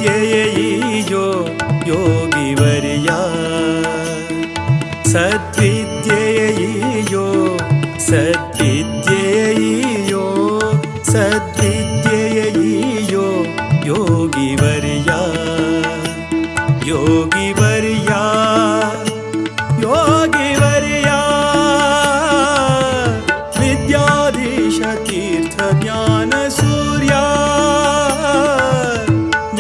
सद्विद्येयैयो योगिवर्या सद्विद्येयैयो सद्विद्येयैयो सद्विद्येयैयो योगिवर्या योगिवर्या योगिवर्या विद्याधीश तीर्थ ज्ञानसूर्या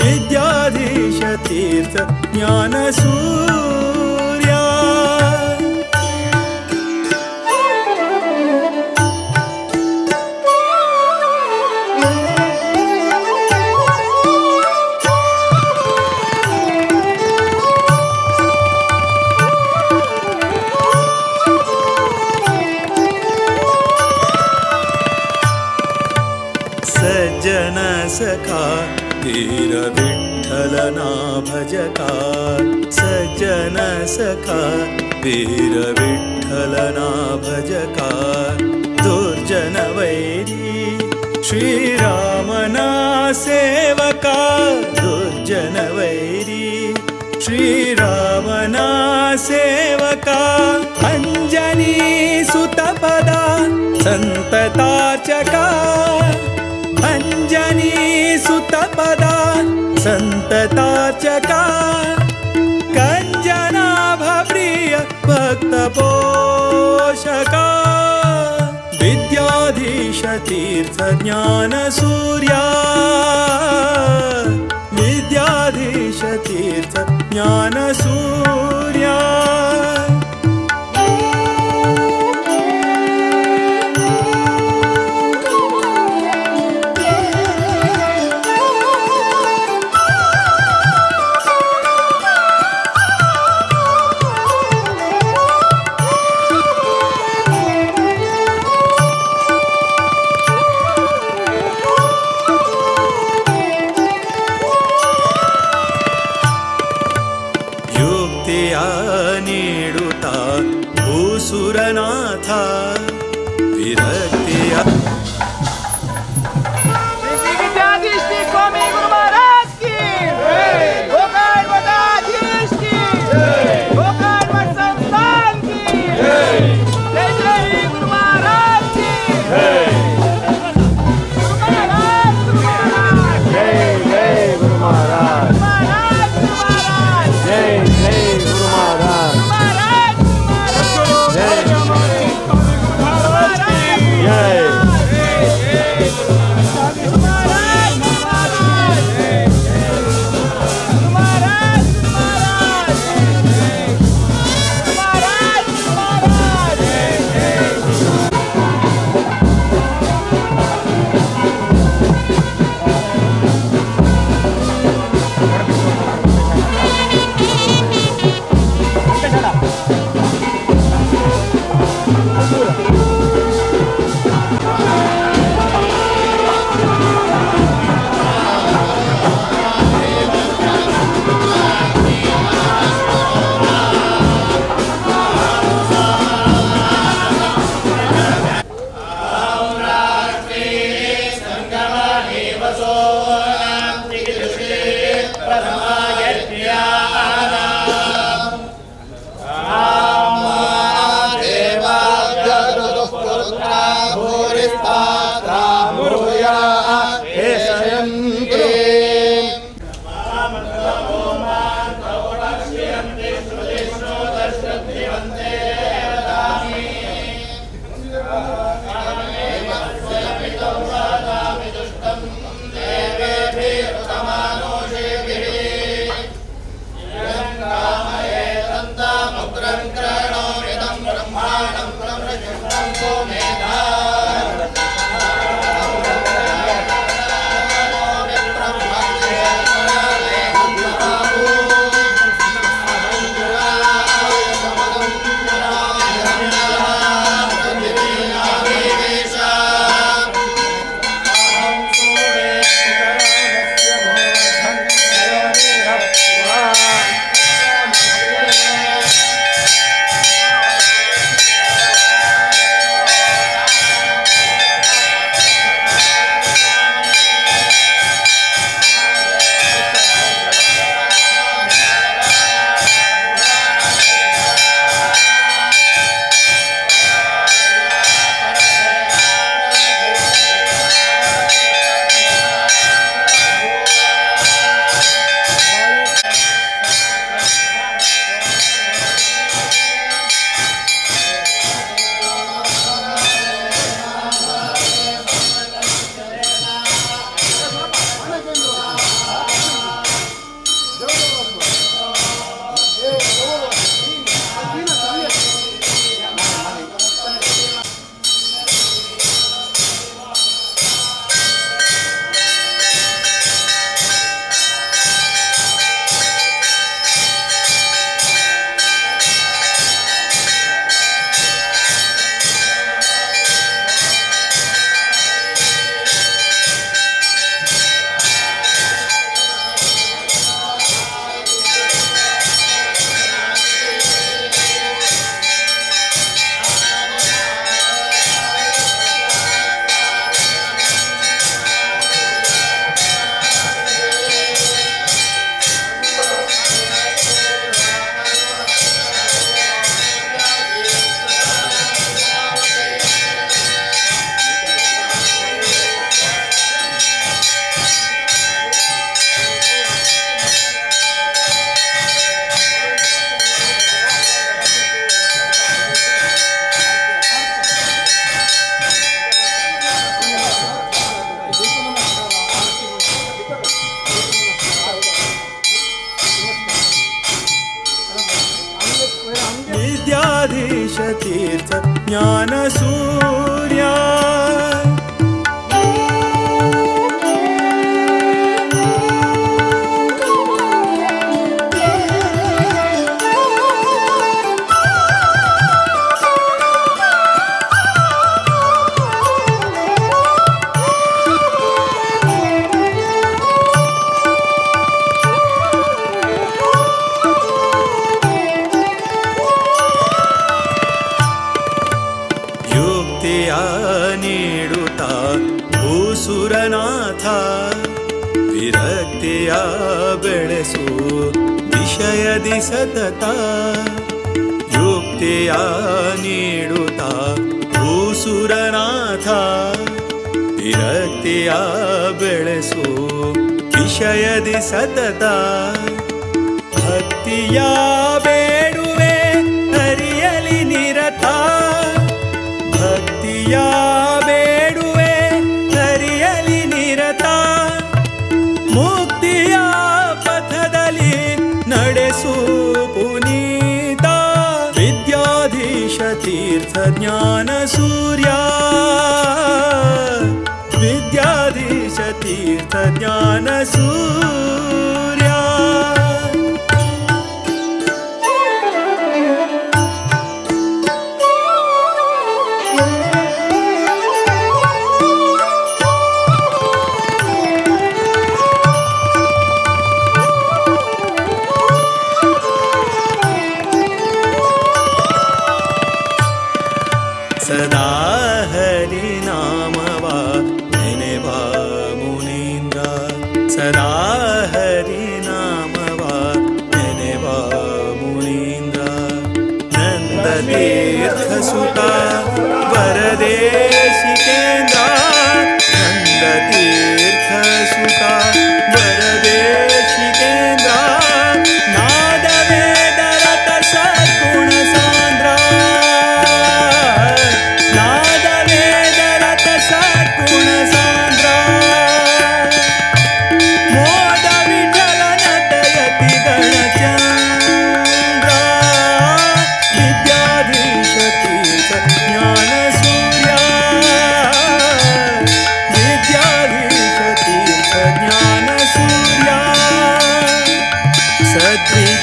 विद्याधीश तीर्थ ज्ञानसूर्या सज्जन सखा वीर विठ्ठलना भजका सज्जन सखा वीर विठ्ठलना भजका दुर्जन वैरी श्रीरामना सेवका दुर्जन वैरी श्रीरामना सेवका अंजनी सुतपदा संतताचका अंजनी सुतपदा संतताचका कंजनाभप्रिय भक्तपोषका विद्याधीश तीर्थ ज्ञानसूर्या विद्याधीश तीर्थ ज्ञानसूर्या नीडुता भूसुरनाथा विरक्तिया विद्याधीश स्वामी गुरु महाराज की गोकर्ण मठाधीश की गोकर्ण मठ संस्थान की जय जय गुरु महाराज की गुरु महाराज जय जय गुरु महाराज जय जय गुरु महाराज जय तीर्थ ज्ञानसूर्या ನೀಡುತ್ತಾ ಭೂಸುರನಾಥ ವಿರಕ್ತಿಯ ಬೆಳೆಸು ವಿಷಯದಿ ಸತತ ಯುಕ್ತಿಯ ನೀಡುತ್ತಾ ಭೂಸುರನಾಥ ವಿರಕ್ತಿಯ ಬೆಳೆಸು ವಿಷಯದಿ ಸತತ ಭಕ್ತಿಯ ಬೇಡುವೆ ಹರಿಯಲಿ ನಿರತ ಭಕ್ತಿಯ ಬೇಡುವೆ ಹರಿಯಲಿ ನಿರತ ಮುಕ್ತಿಯ ಪಥದಲ್ಲಿ ನಡೆಸು ಪುನೀತ ವಿದ್ಯಾಧೀಶ ತೀರ್ಥ ಜ್ಞಾನ ಸೂರ್ಯ ವಿದ್ಯಾಧೀಶ ತೀರ್ಥ ಜ್ಞಾನ ಸೂರ್ಯ ಸದಾ ಹರಿ ನಾಮವ ನೆನೆವ ಮುನೀಂದ್ರ ಸದಾ ಹರಿ ನಾಮವ ನೆನೆವ ಮುನೀಂದ್ರ ನಂದ ತೀರ್ಥ ಸುತ ವರದೇಶಿಕೇಂದ್ರ ನಂದ ತೀರ್ಥ ಸುತ ವರದೇಶಿಕೇಂದ್ರ ನಾದ ವೇದ ರತ ಸದ್ಗುಣ ಸಾಂದ್ರ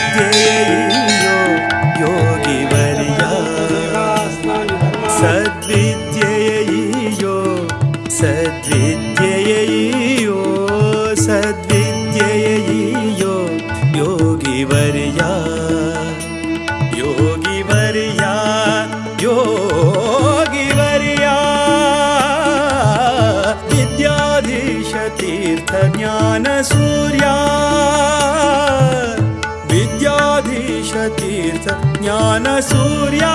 ಸದ್ವಿದ್ಯೆಯೋ ಯೋಗಿವರ್ಯ ಸದ್ವಿದ್ಯೆಯೋ ಸದ್ವಿದ್ಯೆಯೋ ಸದ್ವಿದ್ಯೆಯೋ ಯೋಗಿವರ್ಯ ಯೋಗಿವರ್ಯ ಯೋಗಿವರ್ಯ ವಿದ್ಯಾಧೀಶ ತೀರ್ಥ ಜ್ಞಾನ ಸೂರ್ಯ ವಿದ್ಯಾಧೀಶ ತೀರ್ಥ ಜ್ಞಾನ ಸೂರ್ಯ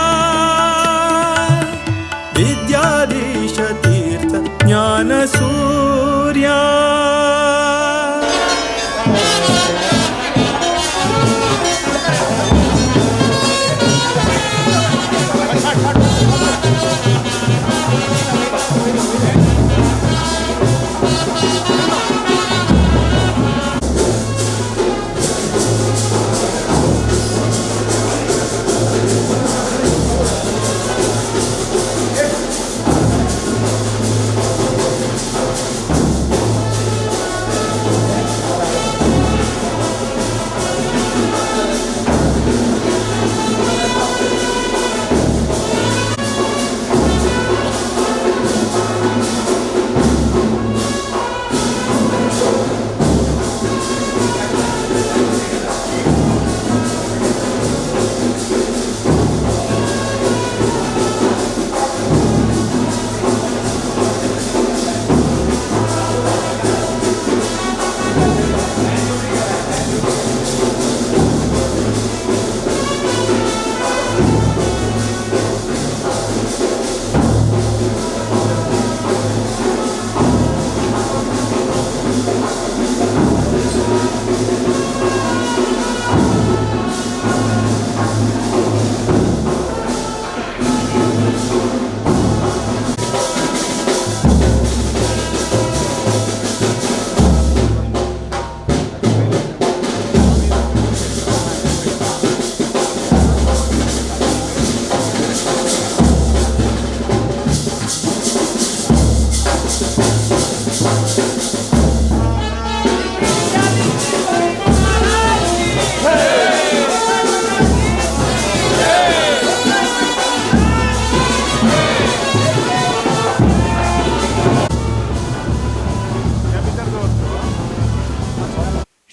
ವಿದ್ಯಾಧೀಶ ತೀರ್ಥ ಜ್ಞಾನ ಸೂರ್ಯ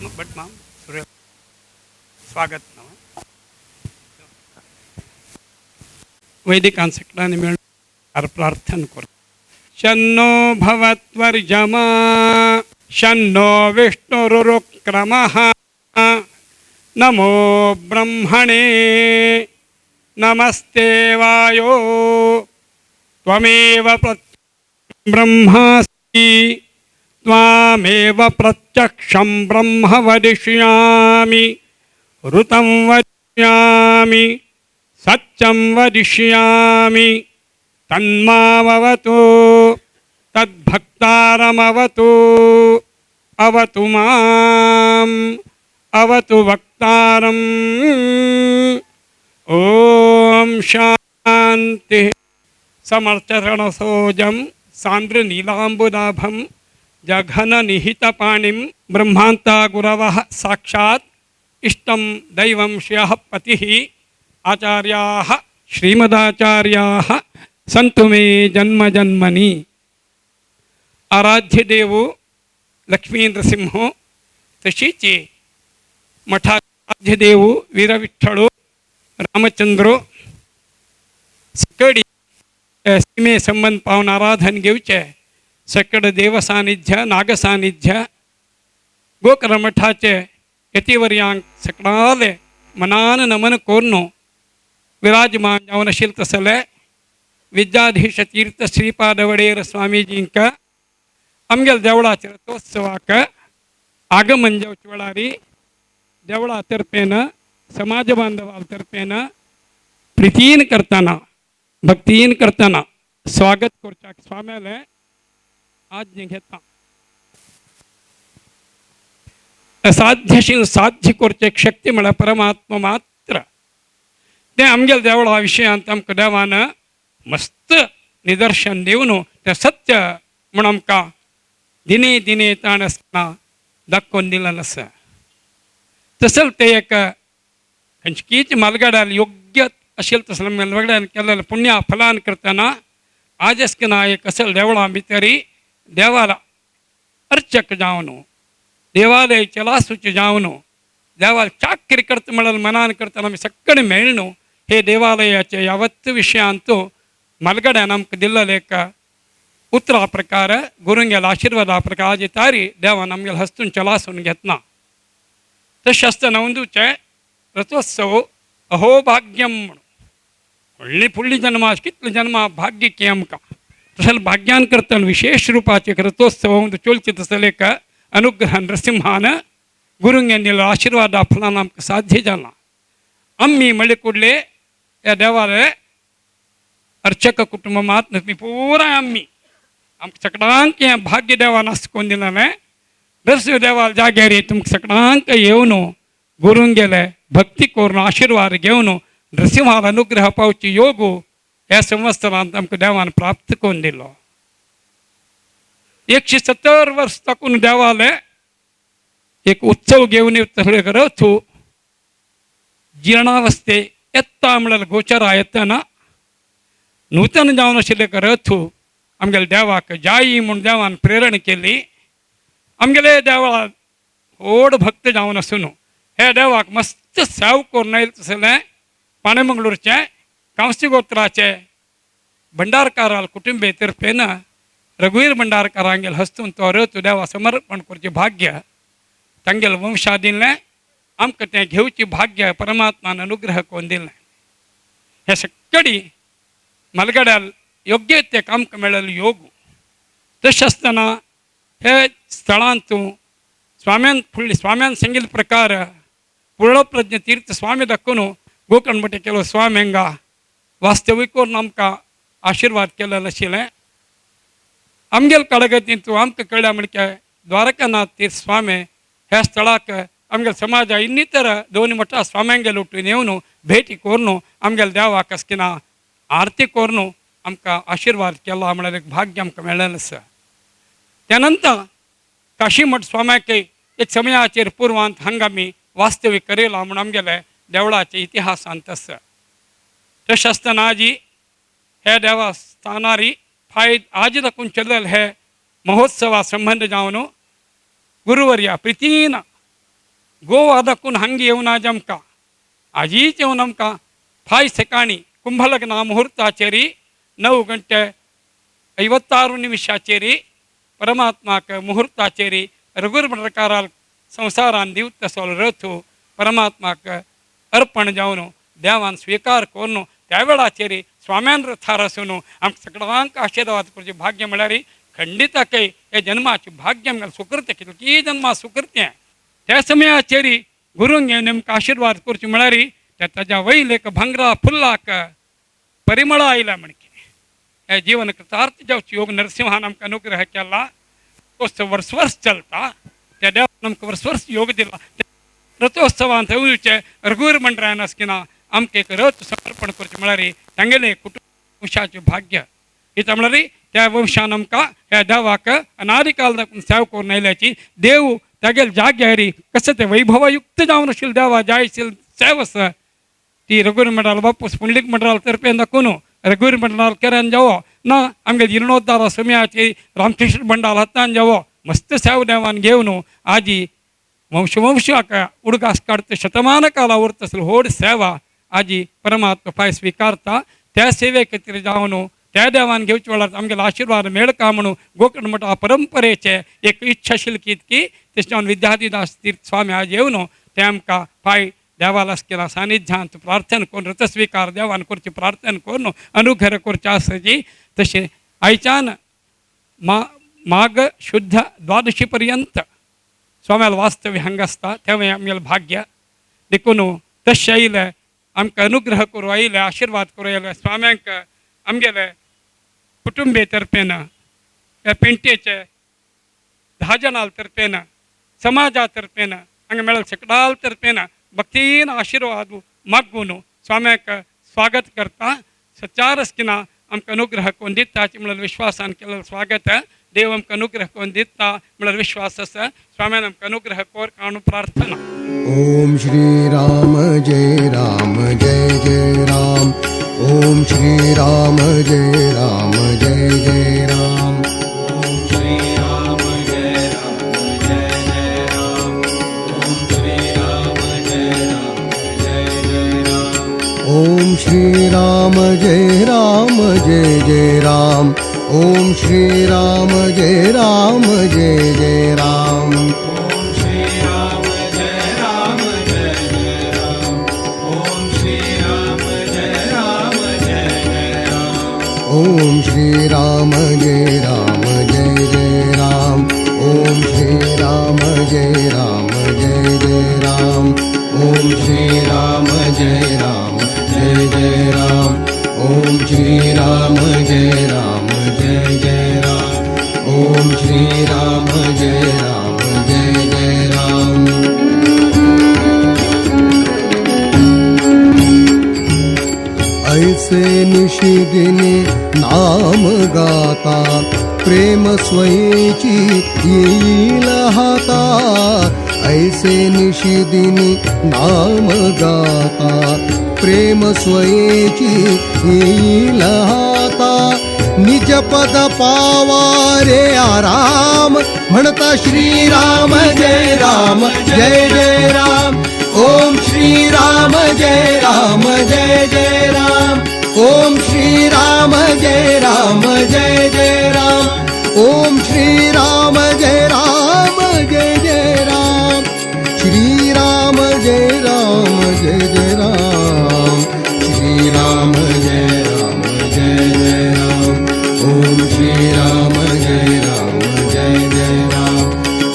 बट माम सूर्य स्वागत नम वैदिकांत सकलाने मिळून प्रार्थना करू. शन्नो भवत्वर्जमा शन्नो विष्णुरुक्रमः नमो ब्रह्मणे नमस्ते वायो त्वमेव ब्रह्मासि त्वामेव प्रत्यक्षं ब्रह्म वदिष्यामि ऋतं वदिष्यामि सत्यं वदिष्यामि तन्मामवतु तद्भक्तारमवतु अवतु माम् अवतु वक्तारम् ॐ शान्ति. समर्चरणसोजं सान्द्रनीलाम्बुदाभं जघननिहितपाणिं ब्रह्मान्ता गुरवः साक्षात् इष्टं दैवं श्रियः पतिः आचार्याः श्रीमदाचार्याः संतु मे जन्म जन्मनि. आराध्य देवो लक्ष्मी नृसिंहो तशीचे मठाराध्य देवो वीरविठ्ठलो रामचंद्रो सकडी सीमे संबंध पावन आराधन घेवचे सकड देव सानिध्य नाग सानिध्य गोकर मठाचे यतिवर्यांक सकळाले मनान नमन कोर्नो विराजमान जावनशील तसले विद्याधीश तीर्थ श्रीपाद वडेर स्वामीजींक आमगेल देवळाचे रथोत्सवाक आगमन जावचे वेळारी देवळा तर्फेन समाज बांधवाल तर्फेन प्रितीन करताना भक्तीन करताना स्वागत करच्याक स्वाम्याले आज्ञे घेता. असाध्यशील साध्य करचे शक्ती म्हळ्यार परमात्मा मात्र. ते आमगेल देवळा विशयांत आमकां देवान मस्त निदर्शन दिवन ते सत्य म्हण आमकां दिने दिने ताण आसतना दाखोवन दिलें आसा. तसले ते एक खंयचीच मालगाड्याल योग्य असेल तसले मालगाड्यान केलेले पुण्या फलान करतना आज आसतना एक असल देवळा भितरी देवाला अर्चक जावन देवालय चलासूच जावन देवाला चाकरी करता म्हणून मनान करतना आमी सक्कळे मेळ्ळो. हे देवालयाचे यावत् विशयांत मालगाड्यान आमकां दिल्लेले एक उतरा प्रकार गुरुंगेला आशिर्वादा प्रकार आज तारी देवान आमगेले हस्तून चलासून घेतना. तशें आसतना अंदूचे रथोत्सव अहोभाग्यम म्हणून व्हडली फुडली जन्मा कितले जन्मा भाग्य की आमकां तसले भाग्यान करतना विशेष रुपाचे रथोत्सव चलचे तसले एक अनुग्रह नृसिंहान गुरुंगेन दिलो आशिर्वादा फलान आमकां साध्य जालां. आम्ही म्हळ्ळे कुडले ह्या देवालय अर्चक कुटुंबांत पुराय आम्ही आमकां सगळ्यांक हें भाग्य देवान आसकोन दिलेलें. दर्श देवाल जाग्यार तुमकां सगळ्यांक येवन गुरुंगेले भक्ती करून आशिर्वाद घेवन नृसिंहाल अनुग्रह पावची योग ह्या संवत्सरांत आमकां देवान प्राप्त करून दिलो. 170 वर्स ताकून देवालय एक उत्सव घेवन रथ जीर्णावस्थे येता म्हळ्यार गोचरा येतना नूतन जावन आशिल्ले रथ आमगेले देवाक जायी म्हूण देवान प्रेरण केली. आमगेले देवळांत व्हड भक्त जावन आसून हे देवाक मस्त सेव करून आयले तसलें पाणेमंगळूरचे कांवसी गोत्राचे भंडारकाराल कुटुंबे तर्फेन रघुवीर भंडारकार हांगेले हस्तून तो रथ देवा समर्पण करचे भाग्य तांगेले वंशा दिलें. आमकां तें घेवची भाग्य परमात्मान अनुग्रह करून दिलें. हे सगळी मालगाड्याल योग्य ते आमकां मेळिल्लो योग. तशें आसतना हे स्थळांत स्वाम्यान फुडली स्वाम्यान सांगिल्ले प्रकार पूर्णप्रज्ञ तीर्थ स्वामी दाखोवन गोकर्ण मठे केलो स्वामी हांगा वास्तवीक करून आमकां आशिर्वाद केलेलो आशिल्लें. आमगेले काळगतींत आमकां कळ्ळें म्हणजे द्वारकानाथ तीर्थ स्वामी ह्या स्थळाक आमगेले समाजा ಇನ್ನಿತರ दोन मठां स्वाम्यांगेले उठून येवन भेटी करून आमगेले देवाक आसकिना आरती करून आमकां आशिर्वाद केलो म्हळ्यार एक भाग्य आमकां मेळ्ळेलें आसा. त्यानंतर काशीमठ स्वाम्याक एक समयाचेर पूर्वांत हांगा आमी वास्तवीक करेला म्हूण आमगेले देवळाचे इतिहासांत आसा. तशें आसतना आजी हे देवस्थानारी फायद आज दाखून चल्लेले हे महोत्सवा संबंध जावन गुरुवर्या प्रितीन गोवा दाखवून हंगी येऊन आज आमकां आजीच येवन आमकां फाय सकाळी कुंभलग्ना मुहूर्ताचेरी 9:56 परमात्माक मुहूर्ताचेरी रघुर प्रकाराल संसारान दिवत सोल रथू परमात्माक अर्पण जावन देवान स्वीकार करून त्या वेळाचेरी स्वाम्यान रथार आसून आमकां सगळ्यांक आशिर्वाद करचे भाग्य म्हळ्यार खंडिताके हे जन्माचे भाग्य आमकां सुकृत्य केलें की जन्मा सुकृत्य त्या समयाचेरी गुरूंक नेमका आशिर्वाद करचे म्हळ्यार ताच्या वैल एक भंगरा फुल्लाक परिमळ आयला म्हणके हे जीवन कृतार्थ जावचे योग नरसिंहान आमकां अनुग्रह केला तो वर्स चलता त्या देवान आमकां वर्स योग दिला रथोत्सवांत येवचे रघुवीर मंडळान आसकिना आमकां एक रथ समर्पण करचे म्हळ्यार तांगेले कुटुंब वंशाचे भाग्य इता म्हळ्यार त्या वंशान आमकां ह्या देवाक अनादी काल सेवा करून आयल्याची देव तागेले जाग्यार कसं ते वैभवयुक्त जावन आशिल्ले देवा जाय आशिल्ली सेवस ती रघुवीर मंडळ बापूस पुंडलीक मंडळाल तर्फे दाखोवन रघुवीर मंडळाल केऱ्यान जावो ना आमगे जीर्णोद्धार समयाची रामकृष्ण मंडळ हातान जावो मस्त सेवा देवान घेवन आजी वंशवंशाक उडगास काढते शतमान काला उरत असेल होड सेवा आजी परमात्मा पाय स्वीकारता त्या सेवे खातीर जावन त्या देवान घेवचे वेळार आमगेलो आशिर्वाद मेळका म्हणून गोकर्ण मठ परंपरेचे एक इच्छा आशिल्ली की तेच्यान विद्यार्थीदास तीर्थ स्वामी आज येवन ते आमकां पाय देवाला केला सानिध्यांत प्रार्थना करून रथस्वीकार देवान करची प्रार्थना करून अनुग्रह करचे आसची तशें आयच्यान माघ शुद्ध द्वादशी पर्यंत स्वाम्याल वास्तव्य हांगा आसता तें आमगेलें भाग्य देखून तशें आयले आमकां अनुग्रह करूं आयले आशिर्वाद करूं आयले स्वाम्यांक आमगेले कुटुंबे तर्फेन ह्या पेंटेचे 10 जणां तर्फेन समाजा तर्फेन हांगा मेळ्ळेले सगळ्यां तर्फेन भक्तीन आशिर्वाद मागून स्वाम्याक स्वागत करता सचार आसकिना आमकां अनुग्रह करून दिता म्हणल्यार विश्वासान केलेलें स्वागत देव आमकां अनुग्रह करून दिता म्हणल्यार विश्वास आसा स्वाम्यान आमकां अनुग्रह कर काणू प्रार्थना ओम श्री राम जय राम ओम श्री राम जय राम ओम श्री राम जय राम ओम श्री राम जय राम ओम श्री राम जय राम ओम श्री राम जय राम ओम श्री राम जय राम ओम श्री राम जय राम ओम श्री राम जय राम ऐसे निशिदिनी नाम गाता प्रेम स्वयेची येईल हाता ऐसे निशिदिनी नाम गाता प्रेम स्वयेची येईल हाता निज पद पावा रे आराम म्हणता श्रीराम जय राम ओम श्रीराम जय राम ओम श्रीराम जय राम ओम श्रीराम जय राम श्रीराम जय राम श्रीराम जय राम ओम श्रीराम जय राम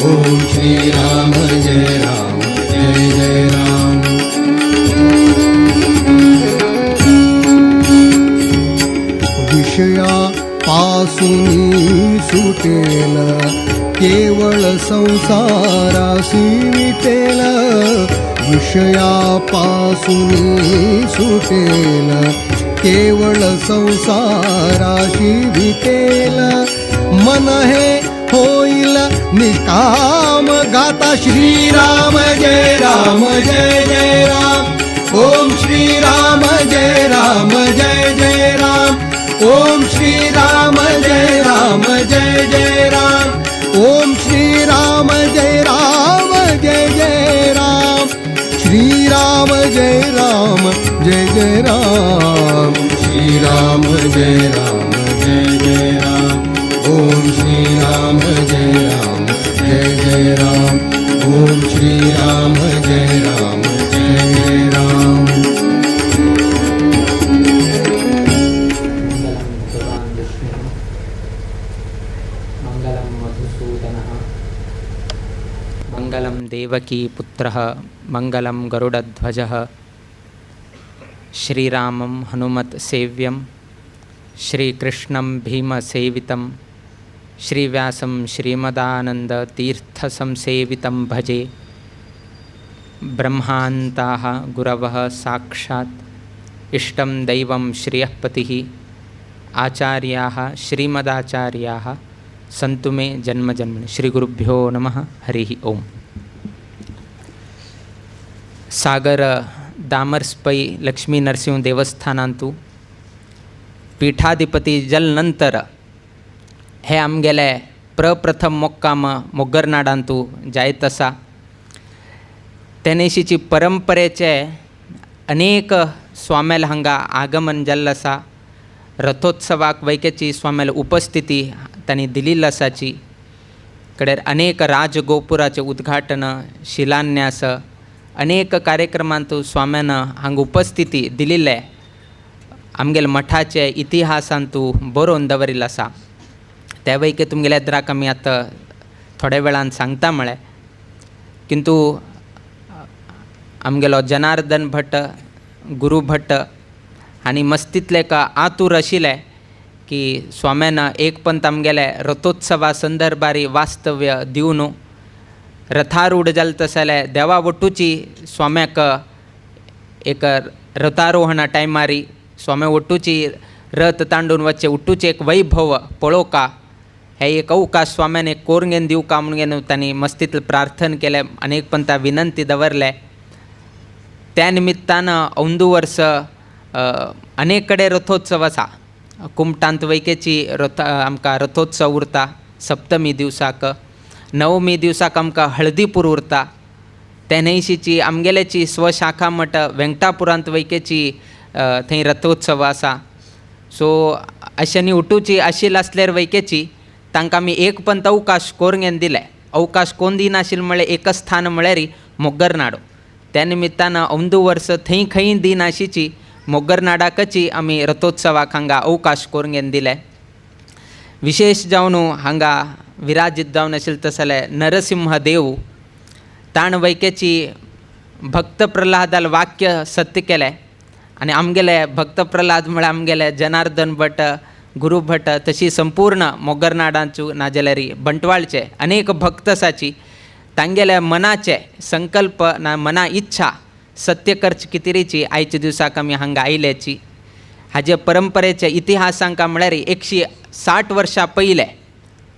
ओम श्रीराम जय राम विषया पासून सुटेल केवळ संसारासी विटेल विषया पासून सुटेल केवळ संसाराशी विटेल मन हे होईल निष्काम गाता श्रीराम जय राम ओम श्रीराम जय राम ओम श्रीराम जय राम ओम श्रीराम जय राम राम जय जय राम श्री राम जय राम जय जय राम ओम श्री राम जय राम जय जय राम ओम श्री राम जय राम जय जय राम मङ्गलं मधुसूदनः मङ्गलं देवकीपुत्रः मङ्गलं गरुडध्वजः श्रीरामं हनुमत्सेव्यं श्रीकृष्णं भीमसेवितं श्रीव्यासं श्रीमदानन्दतीर्थसंसेवितं भजे ब्रह्मान्ताः गुरवः साक्षात् इष्टं दैवं श्रियःपतिः आचार्याः श्रीमदाचार्याः संतु मे जन्मजन्मनि श्रीगुरुभ्यो नमः हरिः ओम. सागर दामर्स्पै लक्ष्मी नरसिंह देवस्थानांतू पीठाधिपती जल नंतर हे आमगेले प्रप्रथम मोक्काम मोग्गरनाडांतू जायत आसा. तेनेशीची परंपरेचे अनेक स्वामेल हांगा आगमन जाल्लें आसा. रथोत्सवाक वैकेची स्वामेल उपस्थिती तांणी दिल्ली आसाची. कडेर अनेक राजगोपुराचे उद्घाटन शिलान्यास अनेक कार्यक्रमांत स्वाम्यान हांगा उपस्थिती दिल्ले आमगेले मठाचे इतिहासांतू बरोवन दवरिल्लो आसा. त्या वैके तुमगेल्या एद्राक आमी आतां थोड्या वेळान सांगता म्हळें. किंतु आमगेलो जनार्दन भट गुरू भट हांणी मस्तीतले आतूर आशिल्ले की स्वाम्यान एक पंत आमगेले रथोत्सवा संदर्भारी वास्तव्य दिवन रथारूढ जालें तशें देवा वटूची स्वाम्याक एक रथारोहणा टायमारी स्वाम्या वटूची रथ तांडून वच्चे उठूचे एक वैभव पळोवका हे एक अवकाश स्वाम्यान एक कोरगेन दिवका म्हणून तांणी मस्तींतले प्रार्थन केले. अनेक पंता विनंती दवरले. त्या निमित्तान औंदू वर्स अनेक कडेन रथोत्सव आसा. कुमटांत वैकेची आमकां रथोत्सव उरता सप्तमी दिवसाक. नवमी दिवसाक आमकां हळदीपूर उरता. तेन्हेशीची आमगेलेची स्वशाखा मठ वेंकटापुरांत वैकेची थंय रथोत्सव आसा. सो अशें उठूची आशिल्ले आसल्यार वैकेची तांकां आमी एक पंत अवकाश कोरगेन दिले. अवकाश कोण दिनाशिल्ले म्हळ्यार एकच स्थान म्हळ्यार मोग्गरनाडू. त्या निमित्तान औंदू वर्स थंय खंय दिनाशिची मोग्गरनाडाकची आमी रथोत्सवाक हांगा अवकाश कोरगेन दिले. विशेष जावन हांगा विराजीत जावन आशिल्ले तसले नरसिंह देव ताण वैकेची भक्त प्रल्हादाल वाक्य सत्य केले. आनी आमगेले भक्त प्रल्हाद म्हळ्यार आमगेले जनार्दन भट गुरू भट तशी संपूर्ण मोग्गरनाडांचो नाजाल्यार बंटवाळचे अनेक भक्त आसाची तांगेले मनाचे संकल्प ना मना इच्छा सत्य करचे कितेरीची आयच्या दिवसाक आमी हांगा आयल्याची. हाजे परंपरेचे इतिहासांक म्हळ्यार 160 वर्सां पयले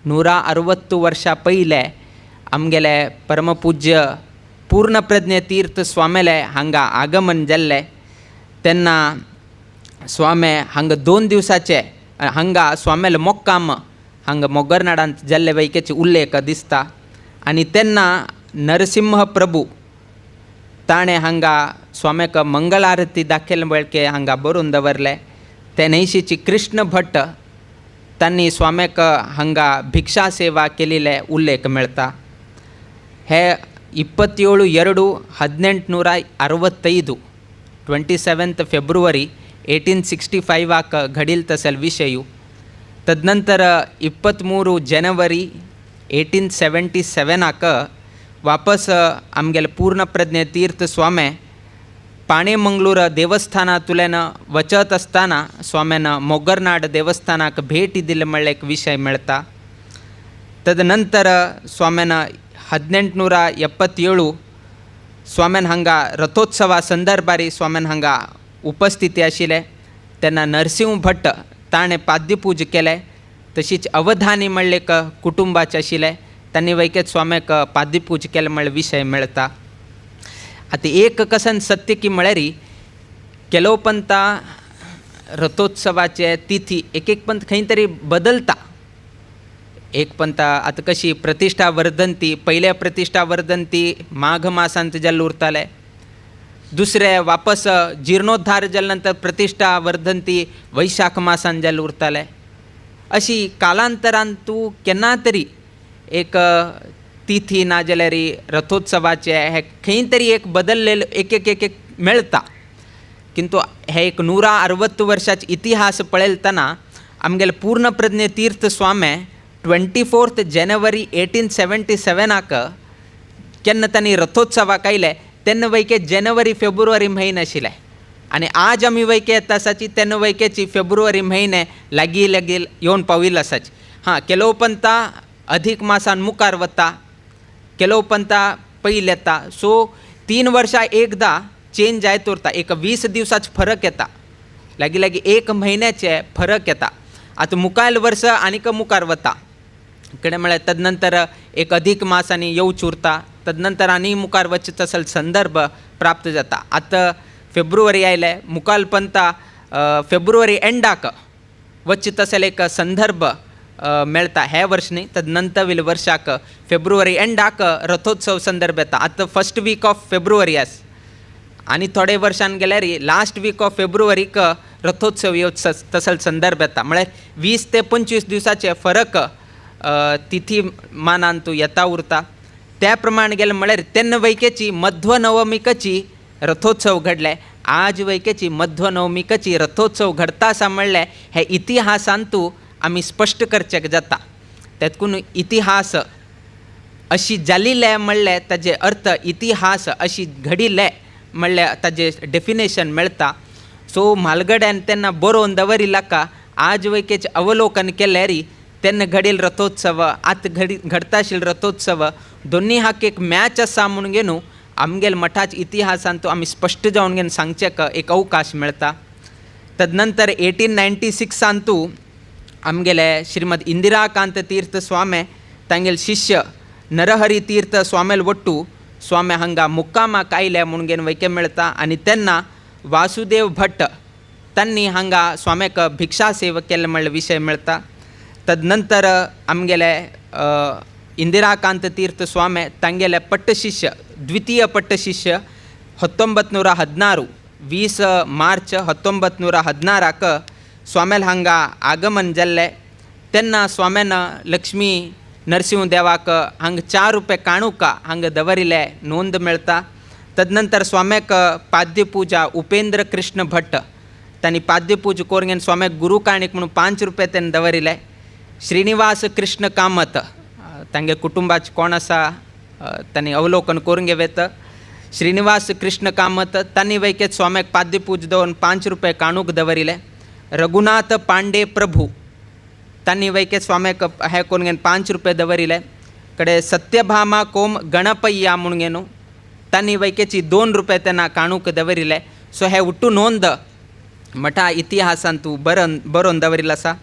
160 वर्सां पयले आमगेले परमपूज्य पूर्णप्रज्ञ तीर्थ स्वामेले हांगा आगमन जाल्ले. तेन्ना स्वामे हांगा 2 दिवसाचे हांगा स्वामेले मोक्काम हांगा मोग्गरनाडांत जाल्ले वैकेचे उल्लेख दिसता. आनी तेन्ना नरसिंह प्रभू ताणें हांगा स्वाम्याक मंगल आरती दाखयले वेळके हांगा बरोवन दवरले. ते न्हयशीची कृष्ण भट तांणी स्वाम्याक हांगा भिक्षा सेवा केलेले उल्लेख मेळटा. हे 27/2/1865 27 फेब्रुवारी 1865 घडिल तसल विषयू. तदनंतर 23 जनवरी 1877 वापस आमगेले पूर्णप्रज्ञ तीर्थ स्वामे पाणेमंगळूर देवस्थानांतल्यान वचत आसतना स्वाम्यान मोग्गरनाड देवस्थानाक भेट दिले म्हणले एक विशय मेळटा. तदनंतर स्वाम्यान 1877 स्वाम्यान हांगा रथोत्सवा संदर्भारी स्वाम्यान हांगा उपस्थिती आशिल्ले. तेन्ना नरसिंह भट ताणें पाद्यपूज केले. तशीच अवधानी म्हणले एक कुटुंबाचे आशिल्ले. तांणी वैकेत स्वाम्याक पाद्यपूज केले म्हणले विशय मेळटा. आतां एक कसन सत्य की म्हळ्यार केलो पंता रथोत्सवाचे तिथी एक पंत खंय तरी बदलता. एक पंत आतां कशी प्रतिश्ठा वर्धंती पयल्या प्रतिश्ठा वर्धंती माघ मासांत जाल्ले उरताले. दुसरे वापस जीर्णोद्धार जाले नंतर प्रतिष्ठा वर्धंती वैशाख मासान जाले उरताले. अशी कालांतरान तूं केन्ना तरी एक तिथी ना जाल्यार रथोत्सवाचे हे खंय तरी एक बदललेले एक एक एक एक मेळटा. किंतु हे एक 160 वर्षाचे इतिहास पळयतना आमगेले पूर्ण प्रज्ञ तीर्थ स्वामी 24 जानेवारी 1877 केन्ना तांणी रथोत्सवाक आयले तेन्ना वैके जानेवारी फेब्रुवारी म्हयने आशिल्ले आनी आज आमी वैके येता आसाची तेन्ना वैकेची फेब्रुवारी म्हयने लागीं लागीं येवन पाविल्लो आसाची. हां, केलो पंथा अधिक मासान मुखार वता, केलो पंथा पयलीं येता. सो 3 वर्सां एकदां चेंज जायत उरता. एक 20 दिवसाचो फरक येता, लागीं लागीं 1 म्हयन्याचे फरक येता. आतां मुखायल वर्स आनीक मुखार वता कडेन म्हळ्यार तदनंतर एक अधिक मास आनी येवच उरता. तदनंतर आनी मुखार वचचो आसले संदर्भ प्राप्त जाता. आतां फेब्रुवारी आयले, मुखाल पंथा फेब्रुवारी एंडाक वचचो आसले एक संदर्भ मेळटा. हे वर्स न्ही, तदनंतर वर्साक फेब्रुवारी एंडाक रथोत्सव संदर्भ येता. आतां फर्स्ट वीक ऑफ फेब्रुवारी आसा आनी थोडे वर्सान गेल्यार लास्ट वीक ऑफ फेब्रुवारीक रथोत्सव येवचो तसले संदर्भ येता. म्हळ्यार 20 ते 25 दिवसाचे फरक तिथी मानान तूं येता उरता. त्या प्रमाणे गेले म्हळ्यार तेन्ना वैकेची मध्व नवमीकची रथोत्सव घडले. आज वैकेची मध्व नवमीकची रथोत्सव घडता आसा म्हणल्यार हे इतिहासान तूं आमी स्पश्ट करचें जाता. तेतून इतिहास अशी जाल्ले म्हणल्यार ताजे अर्थ इतिहास अशी घडिल्ले म्हणल्यार ताजे डेफिनेशन मेळटा. सो म्हालगड्यान तेन्ना बरोवन दवरिल्ला का आज वैकेचें अवलोकन केल्यार तेन्ना घडील रथोत्सव आतां घडता आशिल्लो रथोत्सव दोनी हाक एक मॅच आसा म्हणून घेवन आमगेल मठाच्या इतिहासान तूं आमी स्पश्ट जावन घेवन सांगचेक एक अवकाश मेळटा. तदनंतर 1896 तूं आमगेले श्रीमद इंदिराकांत तीर्थ स्वामी तांगेले शिष्य नरहरी तीर्थ स्वामेल वट्टू स्वामी हांगा मुक्कामाक आयले म्हणून घेवन वैके मेळटा. आनी तेन्ना वासुदेव भट्ट तांणी हांगा स्वाम्याक भिक्षा सेवा केले म्हणले विशय मेळटा. तदनंतर आमगेले इंदिराकांत तीर्थ स्वामी तांगेले पट्टशिष्य द्वितीय पट्टशिष्य 1916 20 मार्च 1916 स्वामेल हांगा आगमन जाल्ले. तेन्ना स्वाम्यान लक्ष्मी नरसिंह देवाक हांगा 4 रुपये काणूका हांगा दवरिल्ले नोंद मेळटा. तदनंतर स्वाम्याक पाद्यपुजा उपेंद्र कृष्ण भट्ट तांणी पाद्यपुजा करून घेवन स्वाम्याक गुरू काणीक म्हणून 5 रुपये तेन्ना दवरिल्ले. श्रीनिवास कृष्ण कामत तांगे कुटुंबाचे कोण आसा तांणी अवलोकन करून घेवेत. श्रीनिवास कृष्ण कामत तांणी वैकेत स्वाम्याक पाद्यपुजा दवरून 5 रुपये काणूक दवरिल्ले. रघुनाथ पांडे प्रभू तांणी वैकेत स्वाम्याक हे करून घेवन 5 रुपये दवरिल्ले. कडे सत्यभामा कोम गणपय्या म्हणून घेवन तांणी वैकेची 2 रुपये तेन्ना काणूक दवरिल्ले. सो हे उट्टू नोंद मठा इतिहासान तूं बरोवन दवरिल्लो आसा.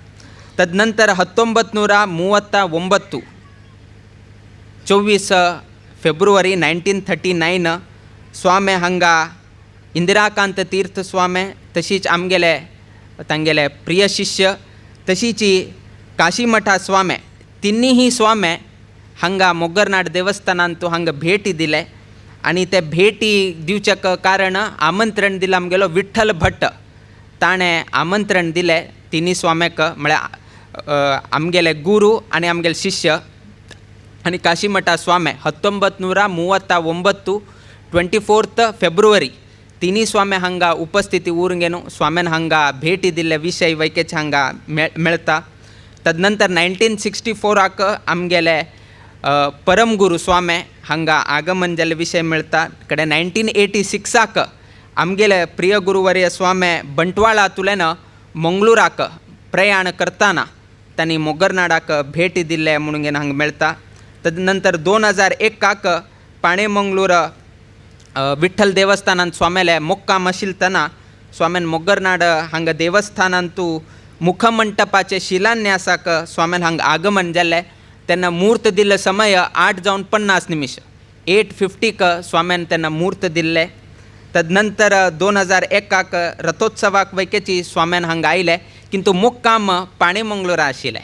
तदनंतर 1939 24 फेब्रुवारी 1939 स्वामी हांगा इंदिराकांत तीर्थ स्वामी तशीच आमगेले तांगेले प्रिय शिष्य तशीच काशी मठा स्वामी तिन्ही स्वामी हांगा मोग्गरनाड देवस्थानान तूं हांगा भेटी दिले. आनी ते भेटी दिवचेक कारण आमंत्रण दिलें आमगेलो विठ्ठल भट्ट ताणें आमंत्रण दिलें तिनी स्वाम्याक म्हळ्यार आमगेले गुरू आनी आमगेले शिष्य आनी काशी मठा स्वामी 1939 24 फेब्रुवारी तिनी स्वामी हांगा उपस्थिती उरून घेवन स्वाम्यान हांगा भेटी दिल्ले विशय वैकेचे हांगा मेळटा. तदनंतर 1964 आमगेले परमगुरू स्वामी हांगा आगमन जाल्ले विशय मेळटा. कडेन 1986 आमगेले प्रिय गुरुवर्य स्वामी बंटवाळांतल्यान मंगळूराक प्रयाण करतना तांणी मोग्गरनाडाक भेटी दिल्ले म्हणून घेवन हांगा मेळटा. तदनंतर 2001 पाणे मंगळूर विठ्ठल देवस्थानांत स्वाम्याले मोक्काम आशिल्तना स्वाम्यान मोग्गरनाड हांगा देवस्थानांत तूं मुखमंटपाचे शिलान्यासाक स्वाम्यान हांगा आगमन जाल्लें. तेन्ना मुहूर्त दिल्लो समय 8:50 8:50 स्वाम्यान तेन्ना मुहूर्त दिल्लें. तदनंतर 2001 रथोत्सवाक वैकेची स्वाम्यान हांगा आयले किंतु मुक्काम पाणे मंगळूरा आशिल्ले.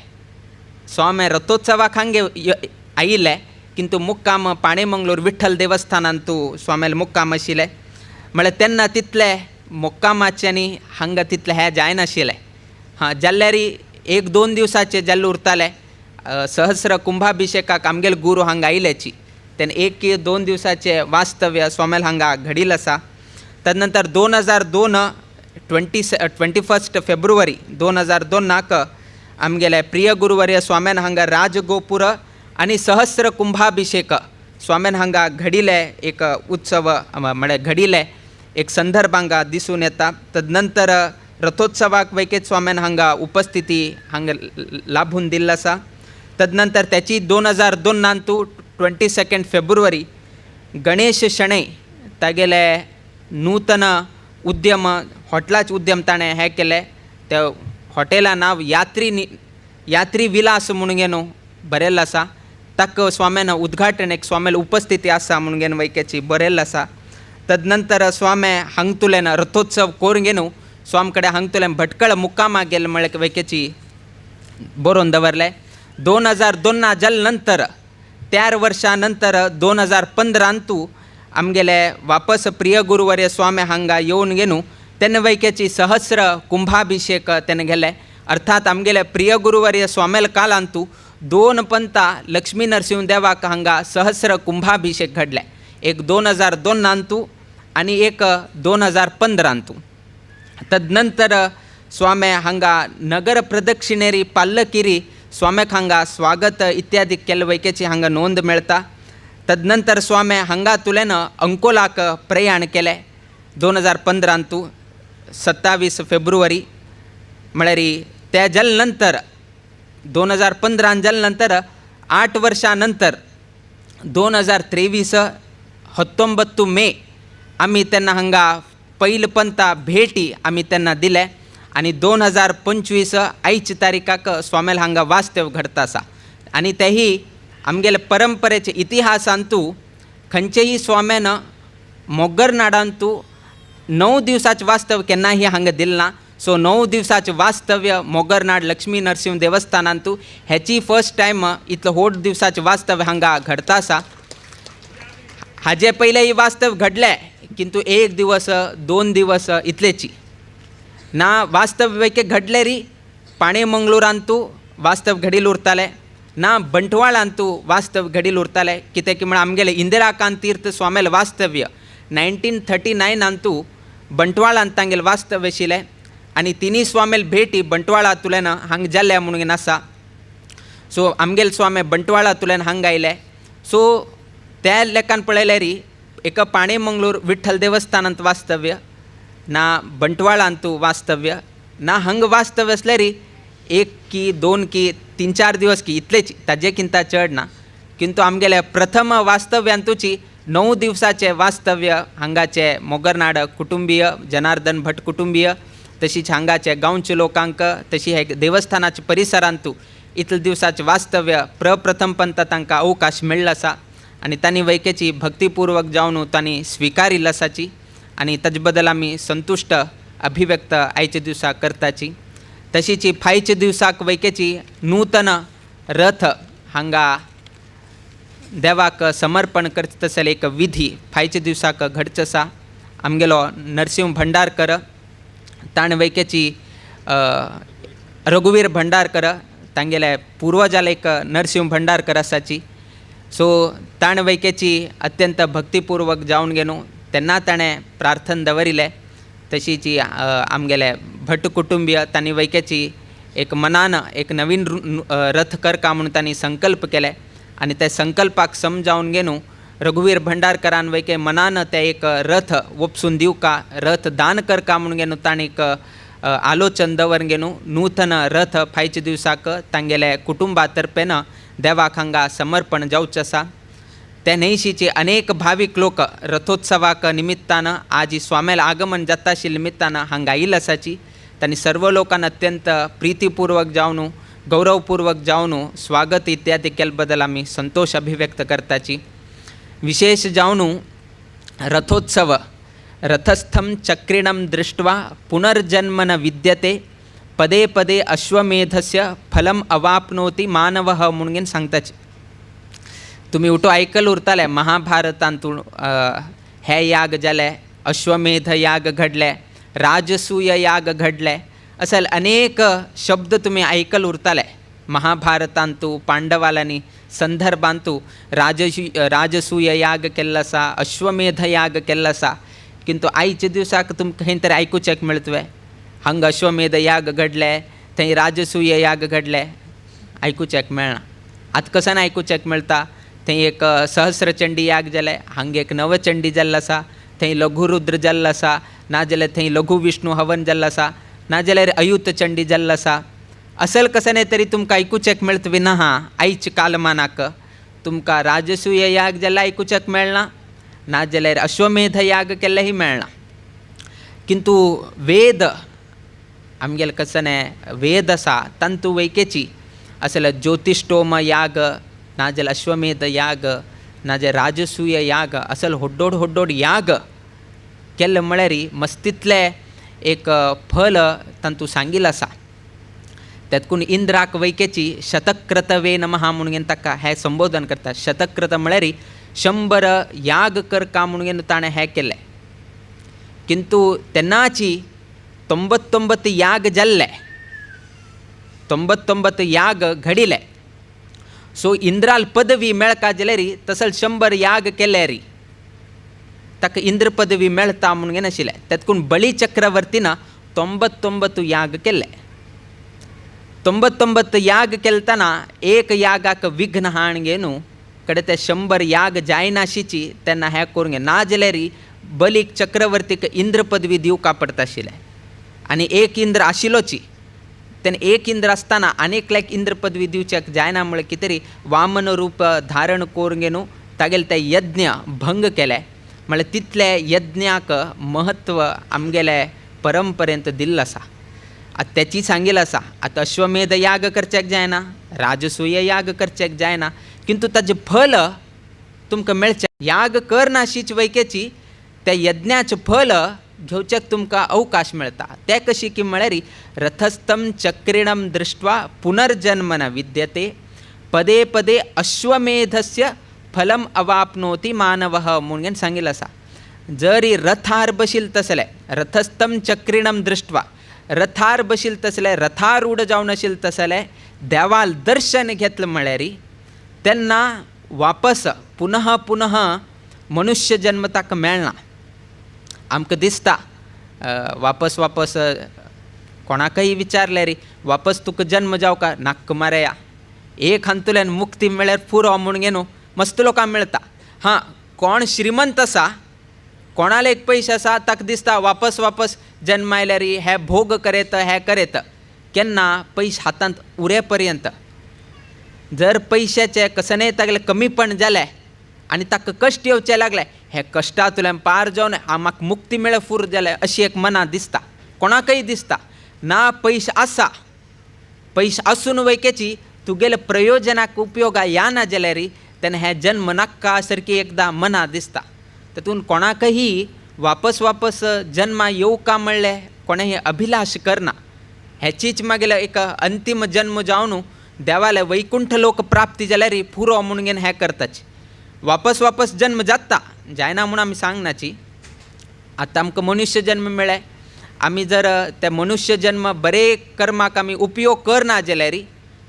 स्वामी रथोत्सवाक हांगे आयिल्ले किंतु मुक्काम पाणे मंगळूर विठ्ठल देवस्थानांत तूं स्वाम्याल मुक्काम आशिल्ले. म्हळ्यार तेन्ना तितले मोक्कामाच्यांनी हांगा तितले हे जायनाशिल्ले. जाल्यारी 1-2 दिवसाचे जाल्ले उरताले. सहस्र कुंभाभिषेकाक आमगेले गुरू हांगा आयल्याची तेन्ना 1-2 दिवसाचे वास्तव्य स्वामेल हांगा घडिल्लें आसा. तदनंतर 21 फेब्रुवारी 2002 आमगेले प्रिय गुरुवर्य स्वाम्यान हांगा राजगोपुर आनी सहस्र कुंभाभिषेक स्वाम्यान हांगा घडिल्ले एक उत्सव म्हळ्यार घडिल्ले एक संदर्भ हांगा दिसून येता. तदनंतर रथोत्सवाक वैकेत स्वाम्यान हांगा उपस्थिती हांगा लाभून दिल्लो आसा. तदनंतर त्याची 2002 22 फेब्रुवारी गणेश शणै तागेले नूतन उद्यम हॉटेलाचे उद्यम ताणें हें केलें. त्या हॉटेला नांव यात्री विलास म्हणून घेवन बरयल्लें आसा. ताका स्वाम्यान उद्घाटन एक स्वामेल उपस्थिती आसा म्हणून घेवन वैकेची बरयल्लें आसा. तदनंतर स्वामे हांगतुल्यान रथोत्सव करून घेवन स्वाम कडेन हांगतुल्यान भटकळ मुक्कामाक गेले म्हळ्यार वैकेची बरोवन दवरलें. 2002 जाले नंतर 4 वर्सां नंतर 2015 आमगेले वापस प्रिय गुरुवर्य स्वामी हांगा येवन घेवन तेन्ना वैकेची सहस्र कुंभाभिषेक तेन्ना गेले. अर्थात आमगेले प्रिय गुरुवर्य स्वामेल कालांतू 2 पंता लक्ष्मी नरसिंह देवाक हांगा सहस्र कुंभाभिषेक घडले. एक 2002 आनी एक 2015. तदनंतर स्वामे हांगा नगर प्रदक्षिणेरी पाल्लकिरी स्वाम्याक हांगा स्वागत इत्यादी केल्ले वैकेची हांगा नोंद मेळटा. तदनंतर स्वामे हांगा तुलेन अंकोलाक प्रयाण केलें 2015 27 फेब्रुवारी म्हळ्यार त्या जाले नंतर 2015 जाले नंतर 8 वर्सां नंतर 2023 19 मे आमी तेन्ना हांगा पयले पंता भेटी आमी तेन्ना दिले आनी 2025 आयचे तारीखाक स्वामेल हांगा वास्तव घडता आसा. आनी तेही आमगेले परंपरेचे इतिहासांतू खंयचेही स्वाम्यान मोग्गर नाडांतू 9 दिवसाचें वास्तव केन्नाही हांगा दिलें ना. सो 9 दिवसाचें वास्तव्य मोग्गर नाड लक्ष्मी नरसिंह देवस्थानांतू हेची फर्स्ट टायम इतलो व्हड दिवसाचें वास्तव हांगा घडता आसा. हाजे पयले ही वास्तव घडलें किंतु 1 दिवस 2 दिवस इतलेची ना. वास्तव वैके घडले री पाणे मंगळूरांतू वास्तव घडील उरताले ना बंटवाळांतू वास्तव घडील उरताले. कित्याक की म्हळ्यार आमगेले इंदिराकांत तीर्थ स्वामेल वास्तव्य 1939 बंटवाळांत तांगेलें वास्तव्य आशिल्लें आनी तिनी स्वामेल भेटी बंटवाळांतुल्यान हांगा जाल्ल्या म्हणून आसा. सो आमगेले स्वामी बंटवाळांतुल्यान हांगा आयले. सो त्या लेखान पळयल्यार एका पाणे मंगळूर विठ्ठल देवस्थानांत वास्तव्य ना बंटवाळांतू वास्तव्य ना हांगा वास्तव्य आसल्यार 1 की 2 की 3-4 दिवस की इतलेच ताजे किंता चड ना. किंतु आमगेले प्रथम वास्तव्यांतूची 9 दिवसाचे वास्तव्य हांगाचे मोगरनाड कुटुंबीय जनार्दन भट कुटुंबीय तशीच हांगाचे गांवचे लोकांक तशी हे देवस्थानाच्या परिसरांतू इतले दिवसाचे वास्तव्य प्रप्रथम पंत तांकां अवकाश मेळ्ळो आसा आनी तांणी वैकेची भक्तीपूर्वक जावन तांणी स्विकारिल्ली आसाची आनी ताजे बद्दल आमी संतुश्ट अभिव्यक्त आयच्या दिसा करताची. तशीच फायच्या दिवसाक वैकेची नूतन रथ हांगा देवाक समर्पण करता तसले एक विधी फायच्या दिवसाक घडचो आसा. आमगेलो नरसिंह भंडारकर ताणें वैकेची रघुवीर भंडारकर तांगेले पुर्वजाले एक नरसिंह भंडारकर आसाची. सो ताणें वैकेची अत्यंत भक्तीपूर्वक जावन गेलो तेन्ना ताणें प्रार्थना दवरिल्ले. तशीच आमगेले भट कुटुंबीय तांणी वैकेची एक मनान एक नवीन रथ करता म्हणून तांणी संकल्प केले आनी त्या संकल्पाक समजावन घेवन रघुवीर भंडारकरान वैके मनान ते एक रथ वपसून दिवका रथ दान करका म्हणून घेवन ताणें एक आलोचन दवरून घेवन नूतन रथ फायच्या दिवसाक तांगेले कुटुंबा तर्फेन देवाक हांगा समर्पण जावचें आसा. ते न्हयशीचे अनेक भावीक लोक रथोत्सवाक निमित्तान आज स्वामेल आगमन जाता आशिल्ल्या निमित्तान हांगा आयिल्ले आसाची. तांणी सर्व लोकांना अत्यंत प्रितीपूर्वक जावन गौरवपूर्वक जावन स्वागत इत्यादी केले बद्दल आमी संतोष अभिव्यक्त करताची. विशेष जावन रथोत्सव रथस्थं चक्रिणं दृष्ट्वा पुनर्जन्म न विद्यते पदे पदे अश्वमेधस्य फलम अवाप्नोति मानवः म्हणून सांगताचे. तुमी उठो आयकल उरताले महाभारतांतून हे याग जाले अश्वमेध याग घडले, राजसूय याग घडले, असल अनेक शब्द तुम्ही ऐकल उरताले. महाभारतांतू पांडवालांनी संदर्भांतू राजसूय याग केल्लो आसा, अश्वमेध याग केल्लो आसा. किंतु आयच्या दिवसाक तुमकां खंय तरी आयकुचेक मेळटवे, हांगा अश्वमेध याग घडले, थंय राजसूय याग घडले, आयकुचेक मेळना. आतां कसान आयकुचेक मेळटा, थंय एक सहस्रचंडी याग जाले, हांगा एक नवचंडी जाल्लो आसा, थंय लघुरुद्र जाल्लो आसा, नाजाल्यार थंय लघु विष्णू हवन जाल्लो आसा, नाजाल्यार अयुतचंडी जाल्लो आसा. असल कसाने तरी तुमकां आयकुचेक मेळटवी ना. आयच्या कालमानाक तुमकां राजसूय याग जाल्यार आयकुचेक मेळना, नाजाल्यार अश्वमेध याग केल्लेही मेळना. किंतु वेद आमगेले कसाने वेद आसा तांतू वैकेची असल ज्योतिष्टोम याग, नाजाल्यार अश्वमेध याग, नाजाल्यार राजसूय याग, असल होड्डोड याग केल्ले म्हळ्यार मस्तितले एक फल तांतू सांगिल्लो आसा. त्यातकून इंद्राक वैकेची शतक्रतवे नमः म्हणून ताका हे संबोधन करता. शतक्रत म्हळ्यार 100 याग करका म्हणून ताणें हें केलें. किंतु तेन्नाची 99 याग जाल्ले, 99 याग घडिले. सो इंद्राल पदवी मेळका जाल्यार तसल 100 याग केले री ताका इंद्र पदवी मेळटा म्हणून आशिल्लें. त्यातकून बळी चक्रवर्तीन 99 याग केले. 99 याग केलतना एक यागाक विघ्न हाणगे न्हू कडे ते 100 याग जायनाशिची तेन्ना हें करूंक ना जाल्यार बलीक चक्रवर्तीक इंद्र पदवी दिवका पडटा आशिल्लें. आनी एक इंद्र आशिल्लोची, तेन्ना एक इंद्र आसतना आनेकल्याक इंद्र पदवी दिवचेक जायना म्हळ्यार कितें तरी वामन रूप धारण करूंक न्हू तागेले ते यज्ञ भंग केले. म्हळ्यार तितले यज्ञाक महत्व आमगेले परंपरेंत दिल्लो आसा. आतां तेची सांगिल्लो आसा. आतां अश्वमेध याग करचेक जायना, राजसूय याग करचेक जायना, किंतु ताजें फल तुमकां मेळचें. याग करनाशीच वैकेची त्या यज्ञाचें फल घेवचेक तुमकां अवकाश मेळटा. तें कशी की म्हळ्यार रथस्थं चक्रिणं दृष्ट्वा पुनर्जन्म न विद्यते, पदे पदे अश्वमेधस्य फलम अवाप्नोति मानवः म्हणून सांगिल्लो आसा. जरी रथार बशील तसले, रथस्थं चक्रिणं दृष्ट्वा, रथार बशील तसले, रथारूढ जावन आशिल्ले तसले देवाल दर्शन घेतलें म्हळ्यार तेन्ना वापस पुनः पुनः मनुष्य जन्म ताका मेळना. आमकां दिसता वापस कोणाकय विचारल्यार वापस तुका जन्म जावका, नाक्क मारया, एक हांतुल्यान मुक्ती मेळ्यार पुरो म्हणून न्हू मस्त लोकांक मेळटा. हां, कोण श्रीमंत आसा, कोणाला एक पयशे आसा, ताका दिसता वापस जन्म आयल्यार हे भोग करेत, हे करेत. केन्ना पयशे हातांत उरे पर्यंत. जर पयशाचे कसनय तागेले कमीपण जालें आनी ताका कश्ट येवचे लागले, हे कश्टांतल्यान पार जावन म्हाका मुक्ती मेळ्ळ्या फूर जालें अशी एक मनां दिसता, कोणाकय दिसता. ना पयशे आसा, पयशे आसून वैकेची तुगेले प्रयोजनाक उपयोगा येना जाल्यार तेन्ना हे जन्म नाका सारकी एकदां मनां दिसता. तातूंत कोणाकय वापस जन्मा येवका म्हणलें कोणेय अभिलाश करना. हेचीच मागीर एक अंतीम जन्म जावन देवाले वैकुंठ लोक प्राप्ती जाल्यार पुरो म्हणून हें करताची. वापस जन्म जाता, जायना म्हणून आमी सांगनाची. आतां आमकां मनुष्य जन्म मेळ्ळे, आमी जर ते मनुष्य जन्म बरे कर्माक आमी उपयोग करना जाल्यार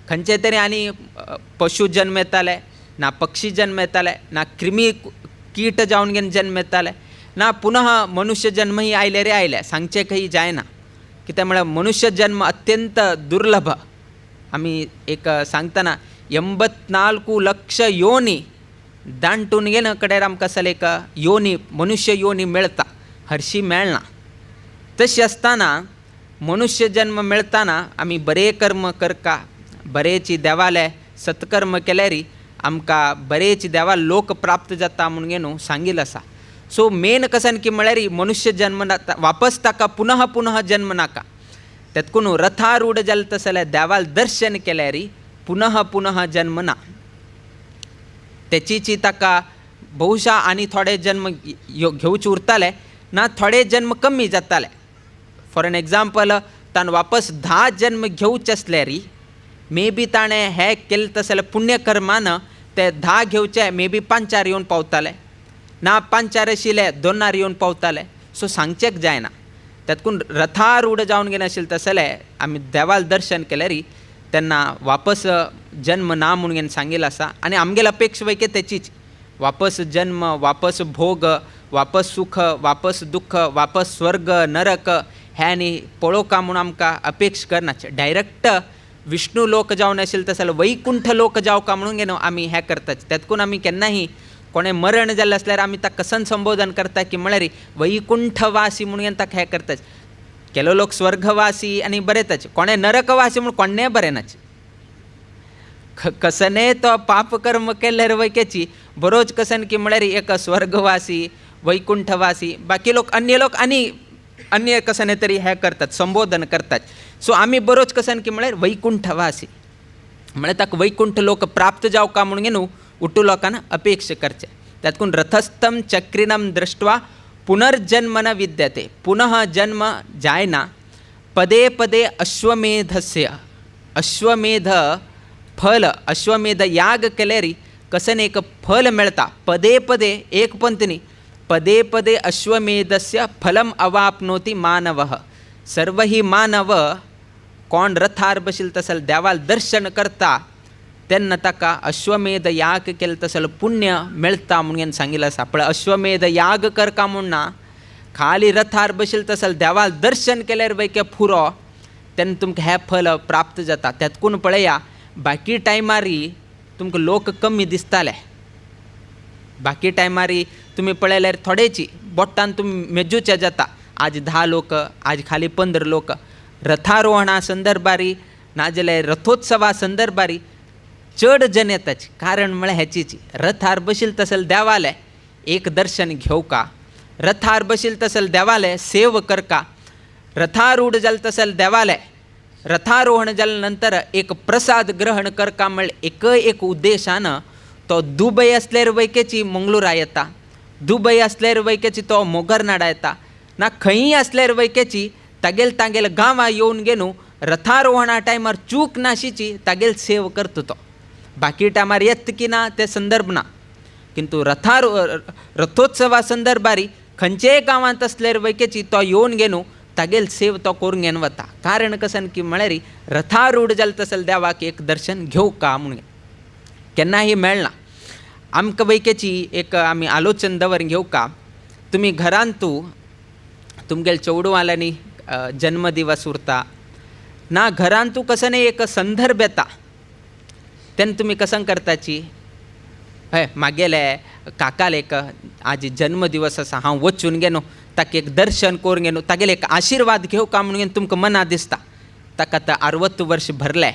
खंयचे तरी आनी पशु जन्म येताले, ना पक्षी जन्म येताले, ना क्रिमी कीट जावन घेवन जन्म येताले, ना पुनः मनुष्य जन्मही आयले रे आयले, सांगचेकय जायना. कित्याक म्हळ्यार मनुष्य जन्म अत्यंत दुर्लभ. आमी एक सांगतना 84 लक्ष योनी दांटून घेन कडेन आमकां असल एक योनी मनुष्य योनी मेळटा, हरशी मेळना. तशी आसतना मनुष्य जन्म मेळटाना आमी बरे कर्म करका, बरेची देवाले सत्कर्म केल्यार आमकां बरेची देवा लोक प्राप्त जाता म्हणून न्हू सांगिल्लो आसा. सो मेन कसन की म्हळ्यार मनुष्य जन्म वापस ताका पुनः जन्म नाका. तेतकून रथारूढ जालें तसले देवाल दर्शन केल्यार पुनः जन्म ना. तेचीची ताका बहुशा आनी थोडे जन्म घेवचे उरताले, ना थोडे जन्म कमी जाताले. फॉर एन एग्जाम्पल ताणें वापस 10 जन्म घेवचे आसल्यार मे बी ताणें हें केलें तसलें पुण्यकर्मान ते 10 घेवचे मे बी 5 येवन पावताले, ना 5 आशिल्ले 2 येवन पावताले. सो सांगचेक जायना. त्यातकून रथारूढ जावन गेले आशिल्ले तसले आमी देवाल दर्शन केलें री तेन्ना वापस जन्म ना म्हणून घेवन सांगिल्लें आसा. आनी आमगेली अपेक्षा वयके तेचीच, वापस जन्म, वापस भोग, वापस सुख, वापस दुःख, वापस स्वर्ग नरक हे आनी पळोवका म्हणून आमकां अपेक्षा करनाचे. डायरेक्ट विष्णू लोक जावन आशिल्ले तसले वैकुंठ लोक जावका म्हणून घेवन आमी हें करतात. त्यातकून आमी केन्नाही कोणें मरण जाल्लें आसल्यार आमी ताका कसन संबोधन करता की म्हळ्यार वैकुंठवासी म्हणून घेवन ताका हें करतात. केलो लोक स्वर्गवासी आनी बरयताचे, कोणें नरकवासी म्हणून कोणेंय बरयनाचे. कसने तो पाप कर्म केल्यार वयकेची बरोच कसन की म्हळ्यार एक स्वर्गवासी वैकुंठवासी, बाकी लोक आनी अन्य कसने तरी हें करतात, संबोधन करतात. सो आमी बरोच कसन की म्हळ्यार वैकुंठवासी म्हळ्यार ताका वैकुंठ लोक प्राप्त जावका म्हणून घेवन उट्टू लोकांना अपेक्षा करचे. त्यातकून रथस्थम चक्रिणम दृष्ट्वा पुनर्जन्म न विद्यते, पुनः जन्म जायना. पदे पदे अश्वमेधस्य, अश्वमेध फल, अश्वमेध याग केल्यारी कसन एक फल मेळटा. पदे पदे एक पंतनी, पदे पदे अश्वमेधस्य फलम अवाप्नोति मानवः. सर्व ही मानव कोण रथार बशिल्ले तसले देवाल दर्शन करता तेन्ना ताका अश्वमेध याग केले तसले पुण्य मेळटा म्हणून सांगिल्लें आसा. पण अश्वमेध याग करका म्हूण ना, खाली रथार बशिल्ले तसले देवाल दर्शन केल्यार वयके पुरो तेन्ना तुमकां हें फल प्राप्त जाता. त्यातकून पळया बाकी टायमारी तुमकां लोक कमी दिसताले. बाकी टायमारी तुमी पळयल्यार थोडेची बोट्टान तुमी मेजूचे जाता. आज 10 लोक, आज खाली 15 लोक. रथारोहणा संदर्भारी नाजाल्यार रथोत्सवा संदर्भारी चड जन येताचे. कारण म्हळ्यार हेचीच, रथार बशिल्ले तसले देवाले एक दर्शन घेवका, रथार बशिल्ले तसले देवाले सेव करका, रथारूढ जाले तसले देवाले रथारोहण जाले नंतर एक प्रसाद ग्रहण करका. म्हळ्यार एक उद्देशान तो दुबय असल्यार वयकेची मंगळुरा येता, दुबय असल्यार वयकेची तो मोगरनाडा येता, ना खंयी असल्यार वयकेची तागेल गांवां येवन गेनू रथारोहणा टायमार चूक नाशिची तागेल सेव करता. तो बाकी टायमार येत की ना ते संदर्भ ना, किंतु रथोत्सवा संदर्भारी खंयचेय गांवांत असल्यार वयकेची तो येवन गेनू तागेल सेव तो करून घेवन वता. कारण कसन की म्हळ्यार रथारूढ जाले तसले देवाक एक दर्शन घेवका म्हणून केन्नाही मेळना. आमकां वयकेची एक आमी आलोचन दवरून घेवका. तुमी घरांतू तुमगेल चेडवाल्यांनी जन्मदिवस उरता ना, घरांतू कसं एक संदर्भ येता तेन्ना तुमी कसन करताची, हय म्हागेले काकाले एक आज जन्मदिवस आसा, हांव वचून गेलो ताका एक दर्शन करून गेलो, तागेले एक आशिर्वाद घेवका म्हणून तुमकां मना दिसता. ताका आतां 60 वर्ष भरले,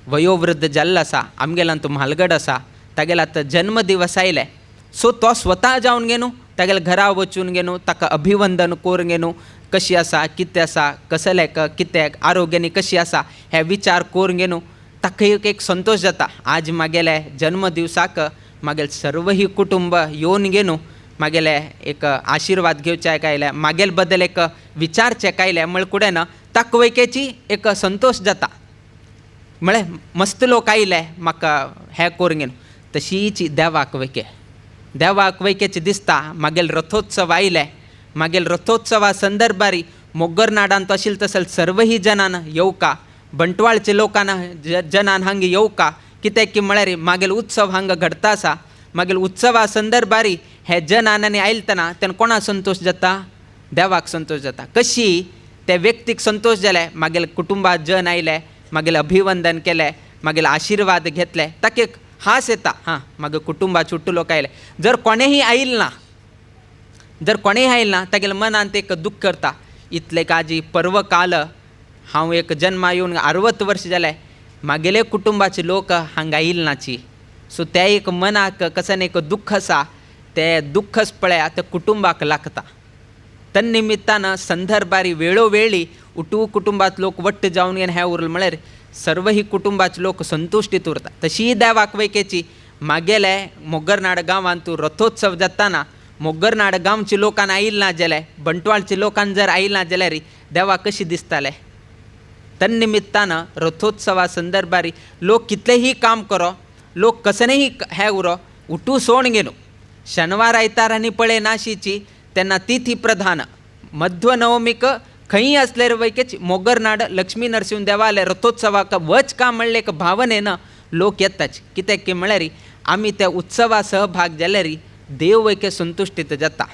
वयोवृद्ध जाल्लो आसा, आमगेल्यान तो म्हालगड आसा, तागेलो आतां जन्मदिवस आयले. सो तो स्वता जावन गेलो तागेले घरा वचून गेलो, ताका अभिवंदन करून गेलो, कशी आसा, कितें आसा, कसले कितें आरोग्यानी कशी आसा हे विचार करून गेलो. ताका एक संतोष जाता. आज म्हागेले जन्मदिवसाक म्हागेले सर्व ही कुटुंब येवन गेलो, म्हागेले एक आशिर्वाद घेवचे आयले, म्हागेले बद्दल एक विचारचे आयले. म्हळ्यार कुडेन ताका वयकेची एक संतोष जाता. म्हळ्यार मस्त लोक आयले म्हाका हें करून गेलो. तशीच देवाक वयकेची दिसता. म्हागेले रथोत्सव आयले, म्हागेले रथोत्सवा संदर्भारी मोग्गरनाडांत आशिल्ले तसले सर्व ही जनान येवका, बंटवाळचे लोकांना जनान हांगा येवका. कित्याक की म्हळ्यार म्हागेलो उत्सव हांगा घडता आसा. म्हागेले उत्सवा संदर्भारी हे जनांनी आयलतना तेन्ना कोणाक संतोष जाता? देवाक संतोष जाता. कशी त्या व्यक्तीक संतोष जाले, म्हागेले कुटुंबात जन आयले, म्हागेलें अभिवंदन केलें, म्हागेले आशिर्वाद घेतले, ताका एक हास येता. हां म्हागे कुटुंबा चुट्टू लोक आयले. जर कोणेही आयिल्ल ना तागेले मनांत एक दुख्ख करता. इतले काजी पर्व काल हांव एक जन्मा येवन 60 वर्ष जाले, म्हागेले कुटुंबाचे लोक हांगा आयिल्ल नाची. सो ते एक मनाक कसन एक दुख्ख आसा, ते दुख्खच पळया त्या कुटुंबाक लागता. तन्निमित्तान संदर्भारी वेळोवेळी उठू कुटुंबात लोक वट्ट जावन घेवन हें उरलें म्हळ्यार सर्व ही कुटुंबाचे लोक संतुश्टीत उरता. तशी देवाक वयकेची म्हागेले मोग्गरनाड गांवांत तूं रथोत्सव जाताना मोग्गरनाड गांवच्या लोकांना आयिल्ल ना जाल्यार, बंटवाळच्या लोकांक जर आयिल्ल ना जाल्यार देवाक कशी दिसताले. तन्निमित्तान रथोत्सवा संदर्भारी लोक कितलेही काम करो, लोक कसनेही हे उरो, उठू सोण गेलो. शेनवार आयतार आनी पळय नाशीची तेन्ना तिथी प्रधान मध्वनवमीक खंयी असल्यार वैकेच मोगरनाड लक्ष्मी नरसिंह देवालय रथोत्सवाक वच का म्हणले एक भावनेन लोक येताच. कित्याक की म्हळ्यार आमी त्या उत्सवा सहभाग जाल्यार देव वैके संतुश्टीत जाता.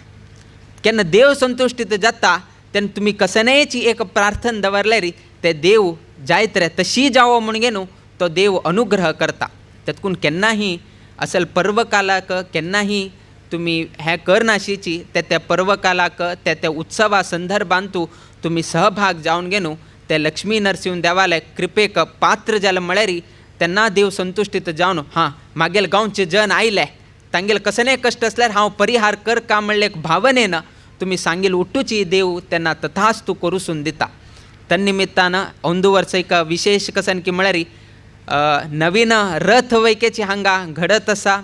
केन्ना देव संतुश्टीत जाता तेन्ना तुमी कसनेची एक प्रार्थना दवरल्यार ते देव जायत रे तशी जावो म्हण गे न्हू तो देव अनुग्रह करता. तातूंत केन्नाही असल पर्वकालाक केन्नाही तुमी हें करनाशिची त्या पर्वकालाक त्या उत्सवा संदर्भांतू तुमी सहभाग जावन गे न्हू ते लक्ष्मी नरसिंह देवालय कृपेक पात्र जालें म्हळ्यार तेन्ना देव संतुश्टीत जावन हां मागेल गांवचे जन आयले तांगेले कसले कश्ट असल्यार हांव परिहार कर का म्हणले एक भावनेन तुमी सांगील उठूची देव तेन्ना तथास्तू करूसून दिता. तन्निमित्तान ಒಂದು वर्स एक विशेष कसन की म्हळ्यार नवीन रथ वैकेची हांगा घडत आसा.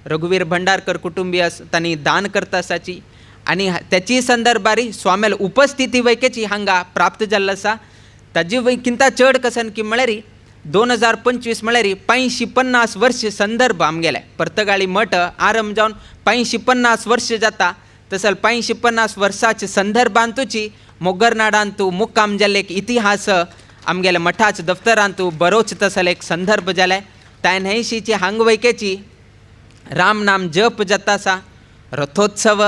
रघुवीर भंडारकर कुटुंबीय तांणी दान करता आसाची आनी त्याची संदर्भारी स्वामेल उपस्थिती वैकेची हांगा प्राप्त जाल्लो आसा. ताजी वैकिंता चड कसन की म्हळ्यार 2025 म्हळ्यार 550 वर्ष संदर्भ आमगेले पर्तगाळी मठ आरंभ जावन 550 वर्ष जाता. तसल 550 वर्साच्या संदर्भांतूची मोगरनाडांतू मुक्काम जाल्ले एक इतिहास आमगेल्या मठाच्या दफ्तरांतू बरोच तसल एक संदर्भ जाले. 83ची हांग वैकेची राम नाम जप जाता आसा. रथोत्सव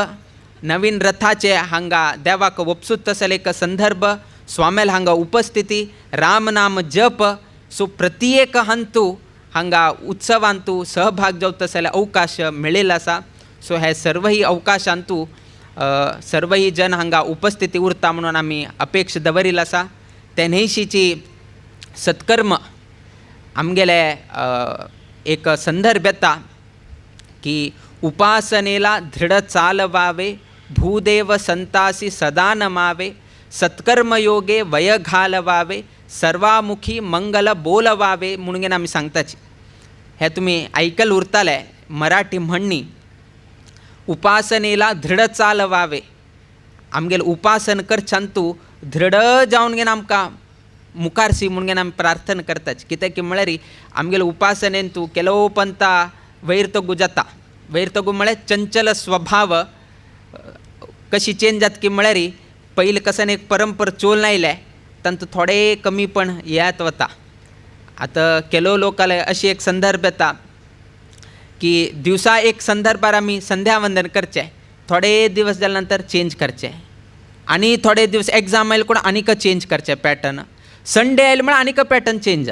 नवीन रथाचे हांगा देवाक वपसूत तसल एक संदर्भ स्वामेल हांगा उपस्थिती राम नाम जप. सो प्रत्येक हंतू हांगा उत्सवांतू सहभाग जावं तसले अवकाश मेळिल्लो आसा. सो हे सर्वही अवकाशांतू सर्वही जन हांगा उपस्थिती उरता म्हणून आमी अपेक्षा दवरिल्लो आसा. 83ची सत्कर्म आमगेले एक संदर्भ येता की उपासनेला दृढ चालवावे भूदेव संतासी सदा नमावे सत्कर्मयोगे वय घालवावे सर्वामुखी मंगल बोलवावे म्हणून आमी सांगताची. हे तुमी आयकल उरताले मराठी म्हणणी उपासनेला दृढ चालवावे. आमगेले उपासन करच्यांतू दृढ जावन घेवन आमकां मुखारसी म्हणून घेवन आमी प्रार्थना करताची. कित्याक की म्हळ्यार आमगेले उपासनेन तूं केलो पंथा वयर तगू जाता. वयर तगू म्हळ्यार चंचल स्वभाव कशी चेंज जाता की म्हळ्यार पयलीं कसन एक परंपर चोल आयले तांतूं थोडे कमीपण येत वता. आतां केलो लोकांले अशी एक संदर्भ येता की दिवसा एक संदर्भार आमी संध्या वंदन करचें थोडे दिवस जाल्या नंतर चेंज करचें आनी थोडे दिवस एग्जाम आयले कोण आनीक चेंज करचें पॅटर्न. संडे आयले म्हळ्यार आनीक पॅटर्न चेंज.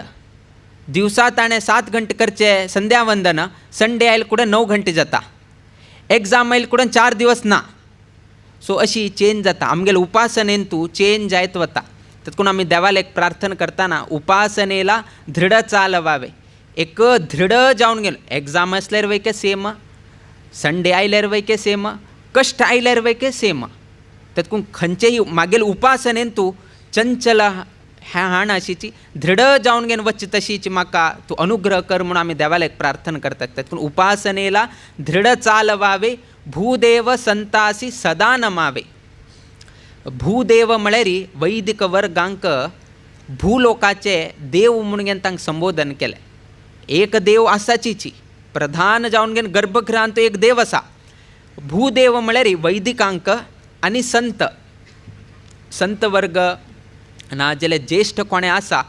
दिवसा ताणें 7 घंटे करचें संध्या वंदन संडे आयले कुठे 9 घंटे जाता. एग्जाम आयले कुठे 4 दिवस ना. सो अशी चेंज जाता. आमगेले उपासनेन तूं चेंज जायत वता. तातूंत आमी देवाला एक प्रार्थना करतना उपासनेला दृढ चालवावे. एक दृढ जावन गेलो. एग्जाम असल्यार वैके सेम संडे आयल्यार वैके सेम कश्ट आयल्यार वैके सेम. तातूंत खंयचेय मागेल उपासनेन तूं चंचल हाण अशीची दृढ जावन घेवन वच्चे तशीची म्हाका तूं अनुग्रह कर म्हणून आमी देवाला एक प्रार्थना करतात. तातूंत उपासनेला दृढ चालवावे भूदेव संतासी सदा नमावे. भूदेव म्हळ्यार वैदिक वर्गांक भूलोकाचे देव म्हणून घेवन तांकां संबोधन केलें. एक देव आसाची प्रधान जावन घेवन गर्भगृहांत एक देव आसा. भूदेव म्हळ्यार वैदिकांक आनी संत संत वर्ग ना जाल्यार ज्येश्ठ कोणे आसा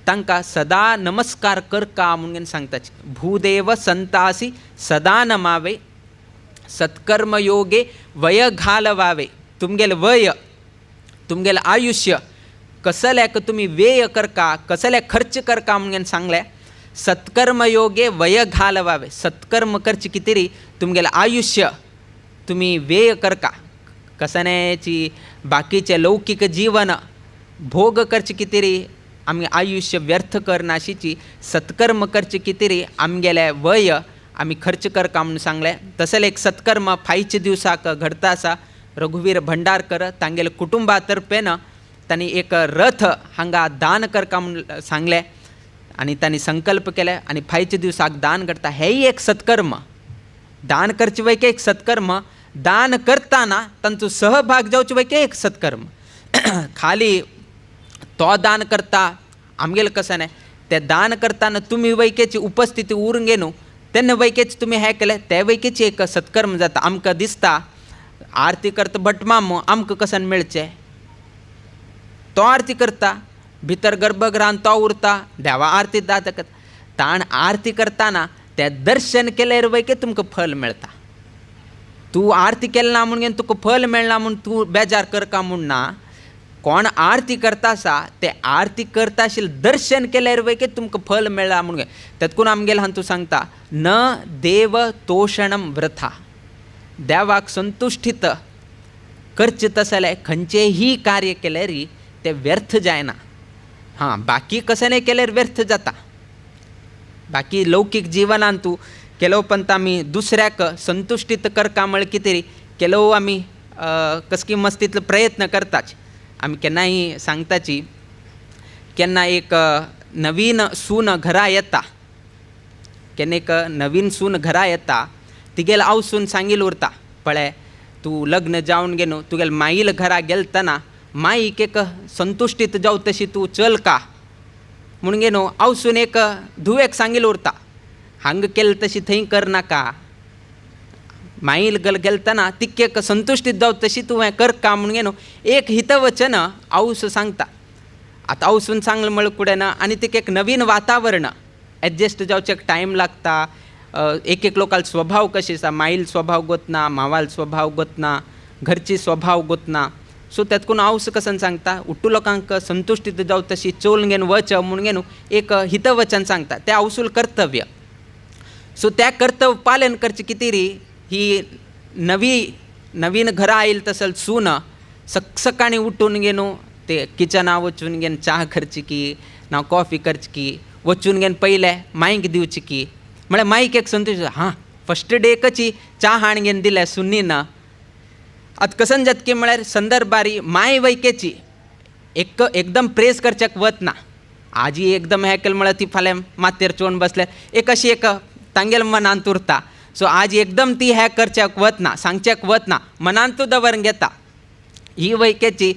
तांकां सदा नमस्कार करका म्हणून सांगताची. भूदेव संतासी सदा नमावे सत्कर्मयोगे वय घालवावे. तुमगेले वय तुमगेलें आयुष्य कसल्याक तुमी व्यय करका कसले खर्च करका म्हणून सांगलें. सत्कर्मयोगे वय घालवावे. सत्कर्म करचे कितें तुमगेलें आयुष्य तुमी व्यय करका. कसण्याची बाकीचे लौकिक जीवन भोग करचे कितें आमी आयुष्य व्यर्थ करनाशिची सत्कर्म करचे कितें आमगेले वय आमी खर्च करका म्हणून सांगलें. तसले एक सत्कर्म फायच्या दिवसाक घडता आसा. रघुवीर भंडारकर तांगेले कुटुंबा तर्फेन तांणी एक रथ हांगा दान करका म्हणून सांगलें आनी तांणी संकल्प केले आनी फायच्या दिवसाक दान करता. हेय एक सत्कर्म. दान करचे वैके एक सत्कर्म. दान करतना तांचो सहभाग जावचे वैके एक सत्कर्म. खाली तो दान करता आमगेले कशें न्ही ते दान करतना तुमी वैकेची उपस्थिती उरून गे न्हू तेन्ना वैकेच तुमी हें केलें ते वैकेची एक सत्कर्म जाता. आमकां दिसता आरती करता भटमाम आमकां कसन मेळचें. तो आरती करता, भितर गर्भगृहान तो उरता, देवा आरती दात ताण आरती करताना तें दर्शन केल्यार वयके तुमकां फल मेळटा. तूं आरती केली ना म्हणून तुका फल मेळना म्हूण तूं बेजार करका म्हूण ना. कोण आरती करता आसा ते आरती करता आशिल्लें दर्शन केल्यार वयके तुमकां फल मेळ्ळा म्हणून तेतकून आमगेले हातूंत सांगता न देव तोषणम वृथा. देवाक संतुष्टीत करचें तसलें खंयचेंय कार्य केल्यार तें व्यर्थ जायना. हां, बाकी कशें नाही केल्यार व्यर्थ जाता. बाकी लौकीक जिवनांत तूं केलो पंत आमी दुसऱ्याक संतुष्टीत करका म्हळ्यार कितें तरी केलो आमी कसकी मस्तीतलो प्रयत्न करताच. आमी केन्नाय सांगताची केन्ना एक नवीन सून घरा येता, केन्ना एक नवीन सून घरा येता, तिगेल आवसून सांगिल्लें उरता पळय तूं लग्न जावन गे न्हू, तुगेल माईल घरा गेलतना माईक एक संतुष्टीत जावं तशी तूं चल का म्हणून गे न्हू. आवसून एक धुवेक सांगिल्लें उरता हांगा केलें तशी थंय करनाका. माईल गेलतना तिकेक संतुष्टीत जावं तशी तूं हें कर का म्हणून गे न्हू. एक हितवचन आवस सांगता. आतां आवसून सांगलें म्हळ्यार फुडें ना आनी तिका एक नवीन वातावरण एडजस्ट जावचेक टायम लागता. एक एक लोकांल स्वभाव कशें आसा, माईल स्वभाव गोतना, मावाल स्वभाव गोतना, घरची स्वभाव गोतना. सो तेतकून आवस कसन सांगता उट्टू लोकांक संतुष्टीत जावं तशी चोवन घेवन वच म्हणून गे न्हू एक हितवचन सांगता. तें आवसूल कर्तव्य. सो त्या कर्तव्य पालन करचें कितें री ही नवीन घरा आयिल्ली तसल सून सकाळी उठून गे न्हू ते किचना वचून घेवन च्या करची की ना कॉफी करची की वचून घेवन पयलें मांयक दिवची की म्हळ्यार मांयक एक संतोश. हां, फस्ट डे कशी च्या हाण घेवन दिल्या सुनीन. आतां कसन जाता की म्हळ्यार संदर्भारी माय वयकेची एकदम प्रेस करच्याक वतना. आजी एकदम हें केलें म्हळ्यार ती फाल्यां मातयेर चोवन बसल्यार एक अशी एक तांगेल मनांत उरता. सो आज एकदम ती हें करच्याक वतना, सांगच्याक वतना, मनांतू दवरून घेता. ही वयकेची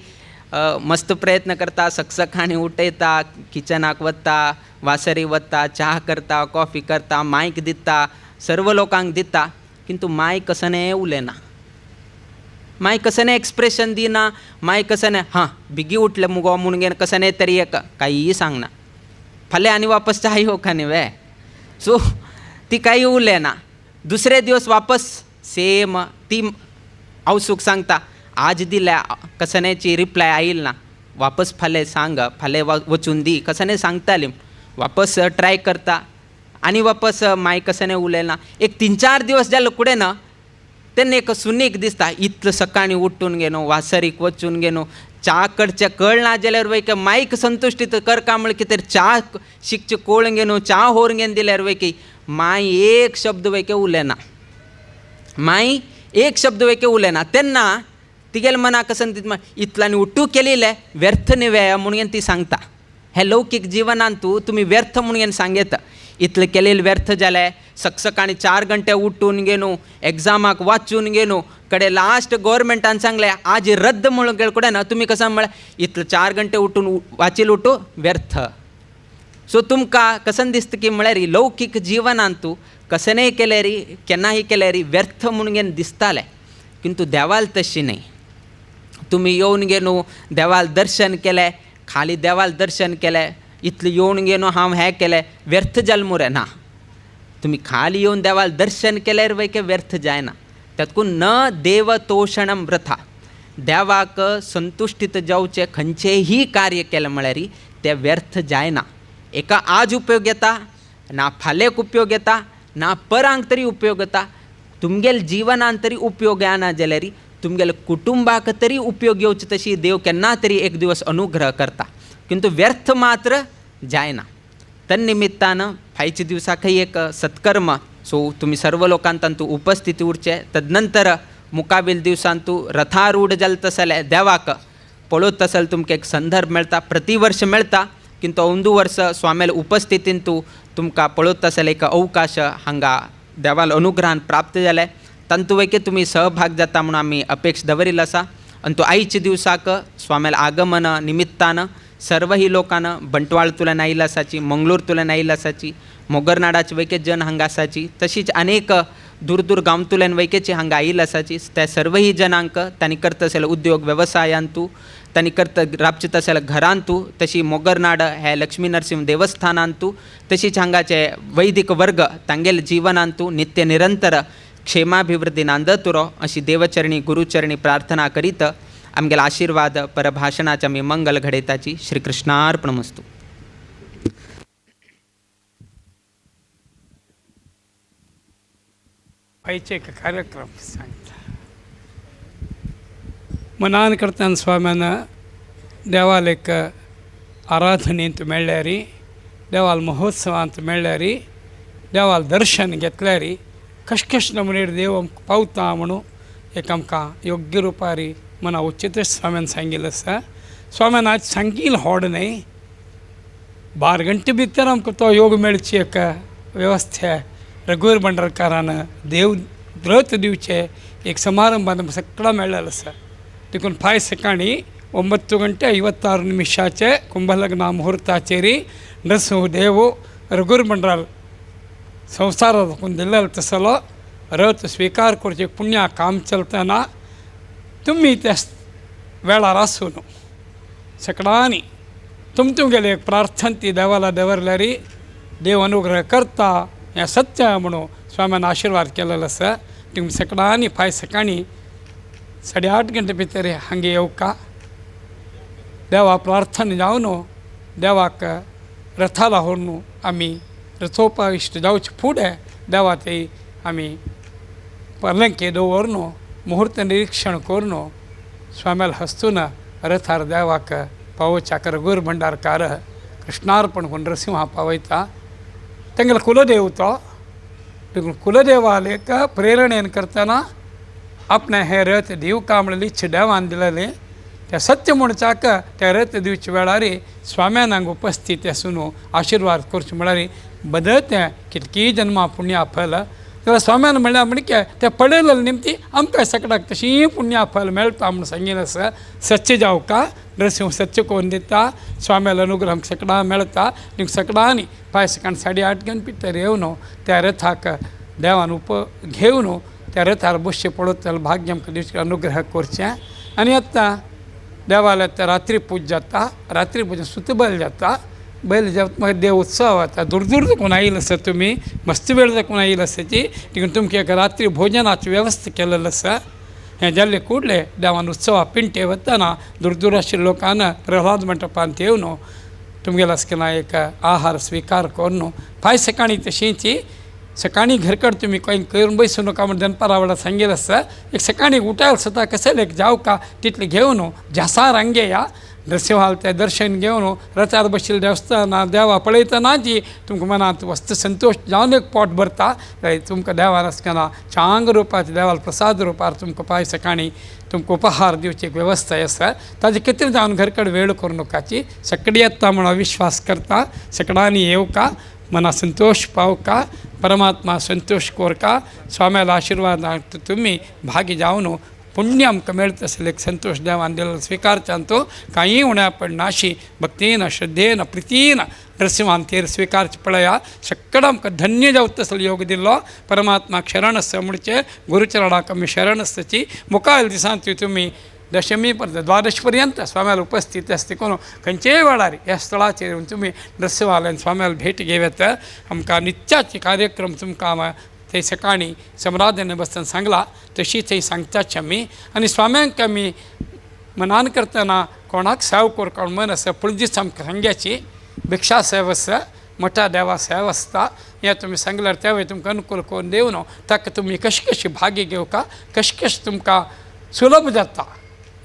मस्त प्रयत्न करता, सकाळी उठयता, किचनाक वता, वासरी वता, च्या करता, कॉफी करता, मांयक दिता, सर्व लोकांक दिता. किंतु मांय कसलें उलयना, मांय कसलें एक्सप्रेशन दिना, मांय कसलें हां बेगी उठलें मुगो म्हणून घेवन कसलें तरी एक कांय सांगना. फाल्यां आनी वापस च्या येवका न्ही वे. सो ती काही उलयना. दुसरे दिवस वापस सेम ती आवसूक सांगता आज दिल्या कसनेची रिप्लाय आयिल ना, वापस फाल्यां सांग, फाल्यां वचून दी कसने सांगताली. वापस ट्राय करता आनी वापस माय कसने उलयना. एक 3-4 दिवस जाले फुडें ना तेन्ना एक सुनीक दिसता इतलो सकाळी उठून गे न्हू वासरीक वचून गे न्हू च्या कडचें कळना जाल्यार वयके मायक संतुश्टीत करका म्हळ्यार कितें च्या शिकचे कोळून गे न्हू च्या होरून घेवन दिल्यार वयके माय एक शब्द वयके उलयना. माय एक शब्द वयके उलयना. तेन्ना तिगेल मनाक कसन इतल्यानी उट्टू केलेलें व्यर्थ न्ही म्हणून ती सांगता. हे लौकीक जिवनांत तुमी व्यर्थ म्हणून सांगता इतलें केलेलें व्यर्थ जालें. सकाळी 4 घंटे उठून गे न्हू एग्जामाक वाचून गे न्हू कडे लास्ट गव्हर्मेंटान सांगलें आज रद्द म्हणून गेले कडेन ना तुमी कसा म्हळ्यार इतलें 4 घंटे उठून वाचील उठू व्यर्थ. सो तुमकां कसन दिसता की म्हळ्यार लौकीक जिवनांत कसनय केल्यार केन्नाय केल्यार व्यर्थ म्हणून घेवन दिसतालें. किंतु देवाल तशी न्ही. तुमी येवन गे न्हू देवाल दर्शन केलें, खाली देवाल दर्शन केलें, इतलें येवन गे न्हू हांव हें केलें व्यर्थ जालें मुरे ना. तुमी खाली येवन देवाल दर्शन केल्यार वयके व्यर्थ जायना. तातूंत न देव तोषणम वृथा. देवाक संतुश्टीत जावचें खंयचेंय कार्य केलें म्हळ्यार तें व्यर्थ जायना. एका आज उपयोग येता ना फाल्याक उपयोग येता ना परांक तरी उपयोग येता. तुमगेल जिवनांत तरी उपयोग येना जाल्यार तुमगेल कुटुंबाक तरी उपयोग येवचे तशी देव केन्ना तरी एक दिवस अनुग्रह करता. किंतु व्यर्थ मात्र जायना. तन्निमित्तान फायच्या दिवसाकय एक सत्कर्म. सो तुमी सर्व लोकांत उपस्थिती उरचे. तदनंतर मुकाबील दिवसांत रथारूढ जाल तसले देवाक पळोवत तसल तुमकां एक संदर्भ मेळटा, प्रतिवर्ष मेळटा. किंतु अंदू वर्स स्वामेल उपस्थितीन तुमकां पळोवत तसल एक अवकाश हांगा देवाल अनुग्रहान प्राप्त जाले. तांतू वयके तुमी सहभाग जाता म्हणून आमी अपेक्षा दवरिल्लो आसा. अंतू आयच्या दिवसाक स्वामेल आगमन निमित्तान सर्व ही लोकांना बंटवाळ तुला आयिल्ली आसाची, मंगळूर तुला आयिल्ली आसाची, मोगरनाडाचे वयके जन हांगा आसाची, तशीच अनेक दूर दूर गांवतुल्यान वैकेची हांगा आयिल्ल आसाची त्या सर्वही जनांक तांणी करता आसलेले उद्योग वेवसायांतू तांणी करता राबचित आसलेल्या घरांतू तशी मोगरनाड हे लक्ष्मी नरसिंह देवस्थानांतू तशीच हांगाचे वैदिक वर्ग तांगेले जिवनांतू नित्य निरंतर क्षेमाभिवृद्धी नांदतुरो अशी देवचरणी गुरुचरणी प्रार्थना करीत आमगेले आशीर्वाद परभाषणाचे आमी मंगल घडयताची श्री कृष्णार्पणमस्तु. पाहिजे एक कार्यक्रम सांगता मनान करतना स्वाम्यानं देवाल एक आराधनेंत मेळ्ळ्यारी देवाल महोत्सवांत मेळ्ळ्यारी देवाल दर्शन घेतल्यारी कश नमुनेर देव आमकां पावता म्हणून एक आमकां योग्य रुपारी मना उचित स्वाम्यान सांगिल्लें आसा. स्वाम्यान आज सांगिल्लें व्हड न्हय 12 गंटे भितर आमकां तो योग मेळची एक वेवस्था रघुवीर भंडारकारान देव व्रत दिवचे एक समारंभान सगळा मेळ्ळेलो आसा. देखून फाय सकाळी 9:56 कुंभलग्न मुहूर्ताचेरी नरसिंह देव रघुवीर भंडार संवसारांतून दिल्लेलो तसलो रथ स्विकार करचे पुण्या काम चलतना तुम्ही त्या वेळार आसून सकाळांनी तुमगेले एक प्रार्थना ती देवाला दवरल्यारी देव अनुग्रह करता हें सत्य म्हणून स्वाम्यान आशिर्वाद केलेलो आसा. तुम्ही सकाळांनी फाय सकाळी 8:30 गंटे भितर हांगा येवका देवा प्रार्थना जावन देवाक रथाला व्हरून आमी रथोपविश्ट जावचे फुडें देवा ते आमी पर्लंके दवरून मुहूर्त निरीक्षण करून स्वाम्याल हस्तून रथार देवाक पावोवच्याक रघुवीर भंडारकार कृष्णार्पण करून नरसिंहा पावयता. तेंगेलो कुलदेव तो कुलदेवालेक प्रेरणेन करतना आपणे हे रथ दिवका म्हणली इच्छा देवान दिलेली त्या सत्य म्हणच्याक त्या रथ दिवचे वेळारी स्वाम्यान हांगा उपस्थित आसून आशिर्वाद करचे म्हळ्यार बदलतें कितकी जन्मा पुण्या फल तेव्हा स्वाम्यान म्हणल्यार म्हणजे त्या पडयलेल्या निमती आमकां सगळ्याक तशी पुण्या फल मेळटा म्हणून सांगिल्लें आसा. सत्य जावका नरसिंह सत्य करून दिता स्वाम्याल अनुग्रह आमकां सगळां मेळटा. सगळ्यांनी फाय सकाळी 8:30 गंटे भितर येवन त्या रथाक देवान घेवन त्या रथार बसचें पडत जाल्यार भाग्य आमकां दिवचें अनुग्रह करचें. आनी आतां देवालयात रात्री पूज जाता. रात्री पुजेन सुतबैल जाता. बैल जेवता मागीर देव उत्सव जाता. दूर दूर देखून आयिल्ले आसा तुमी मस्त वेळ देखून आयिल्ले आसाची देखून तुमकां एक रात्री भोजनाची वेवस्था केलेली आसा. हें जाल्ले कुडले देवान उत्सवा पिंटे वतना दूर दूर आशिल्ल्या लोकांना प्रल्हाद मंडपांत येवन तुमगेलो आसतना एक आहार स्विकार करून फाय सकाळी तशींची सकाळी घरकड तुम्ही काही करून बसू नका म्हणून दनपारा वेळा सांगेल आसा. एक सकाळी उठायला सुद्धा कसं एक जाव का तितले घेवन ज्यासा रांगे या नरसिंहाल ते दर्शन घेवन रथार बशिल्ले देवस्थाना देवा पळयतना जी तुमकां मनांत वस्त संतोष जावन एक पोट भरता तुमकां देवान आसतना चांग रुपाचे देवाल प्रसाद रुपार तुमकां पाय सकाळी तुमकां उपहार दिवची एक वेवस्था आसा. ताजे खातीर जावन घरकड वेळ करूं नकाची. सकाळी येता म्हणून विश्वास करता सकाळांनी येवका मना संतोष पावका परमात्मा संतोष कोरका स्वाम्याला आशिर्वाद तुम्ही भागी जावन पुण्य आमकां मेळटा आसलें एक संतोष देवान दिलो स्विकारच्यान तो कांय उण्या पडनाशी भक्तीन श्रद्धेन प्रितीन नरसिंहान तेर स्विकारचे पळया सगळं आमकां धन्य जावता असलो योग दिल्लो. परमात्माक शरण आसा म्हणचे गुरुचरणाक आमी शरण आसची. मुखावेल दिसांत तुमी दशमी पर्यंत 12 पर्यंत स्वाम्याला उपस्थित असते कोण खंयचेय वेळार ह्या स्थळाचेर येवन तुमी नरसिंहालयान स्वाम्याला भेट घेवत. आमकां नित्याचे कार्यक्रम तुमकां थंय सकाळी सम्रादने बसतना सांगला तशी थंय सांगताच आमी. आनी स्वाम्यांक आमी मनान करतना कोणाक सेवा करता मन आसा पुढे दीस आमकां सांग्याची भिक्षा सेवा आसा मोठा देवा सेवा आसता. हें तुमी सांगल्यार त्या वेळी तुमकां अनुकूल करून दिवन ताका तुमी कशी भागी घेवका कशी तुमकां सुलभ जाता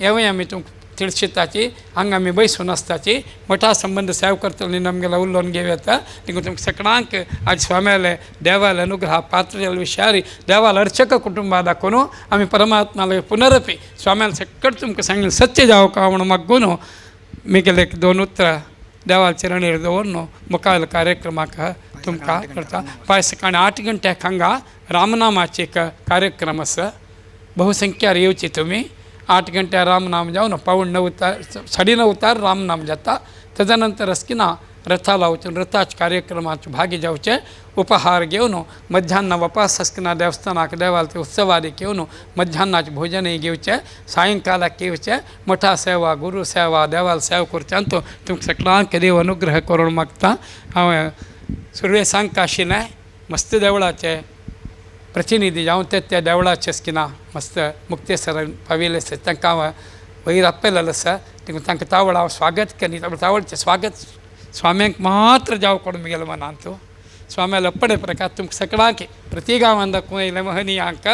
हेवूय आमी तुमकां तिळशिताची हांगा आमी बसून आसताची मोठा संबंध सेवा करतली नमगेला उलोवन घेवता. देखून तुमकां सगळ्यांक आज स्वाम्याले देवाल अनुग्रह पात्र जाल्ले विशयारी देवाल अर्चक कुटुंबा दाखोवन आमी परमात्माला पुनरपी स्वाम्याला सगळं तुमकां सांगिल्लें सत्य जावका म्हणून मागून मुगेले 2 उतरां देवाल चरणीर दवरून मुखावेल कार्यक्रमाक तुमकां करता. पाय सकाळी 8 गंट्याक हांगा रामनामाचे एक कार्यक्रम आसा. बहुसंख्यार येवची तुमी. 8 गंटे रामनाम जावन पावण 9 उतार 9:30 उतार रामनाम जाता. तेच्या नंतर असकिना रथाला वचून रथाच्या कार्यक्रमाचे भागी जावचे उपहार घेऊन मध्यान्न वापस हस्कना देवस्थानाक देवाल ते उत्सवादी घेऊन मध्यान्नाचे भोजनही घेवचे सायंकालाक येवचे मठा सेवा गुरु सेवा देवाल सेवा करच्यांतो तुमकां सगळ्यांक देव अनुग्रह करून मागता हांव सुरवे सांगता आशिल्लें मस्त देवळाचे प्रतिनिधी जावन त्या देवळाचे स्किना मस्त मुक्तेसरान पाविल्ले आसा तांकां हांव वयर आपयलेलो आसा तांकां तावळ हांव स्वागत केली तावळचें स्वागत स्वाम्यांक मात्र जाव कोण मुगेलो मनान तूं स्वाम्याला अप्पडे प्रकार तुमकां सगळ्यांक प्रति गांवांत कोयले महनीयांक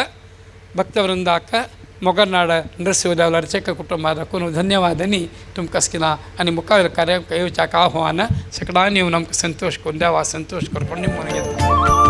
भक्तवृंदाक मोगरनाड नृसिंहदेवला अर्चक कुटुंबाक कोण धन्यवादनी तुमकां स्किना आनी मुखावेल कार्याक येवच्याक आव्हान सगळ्यांनी येवन आमकां संतोष करून देवा संतोष करपून निमून घेता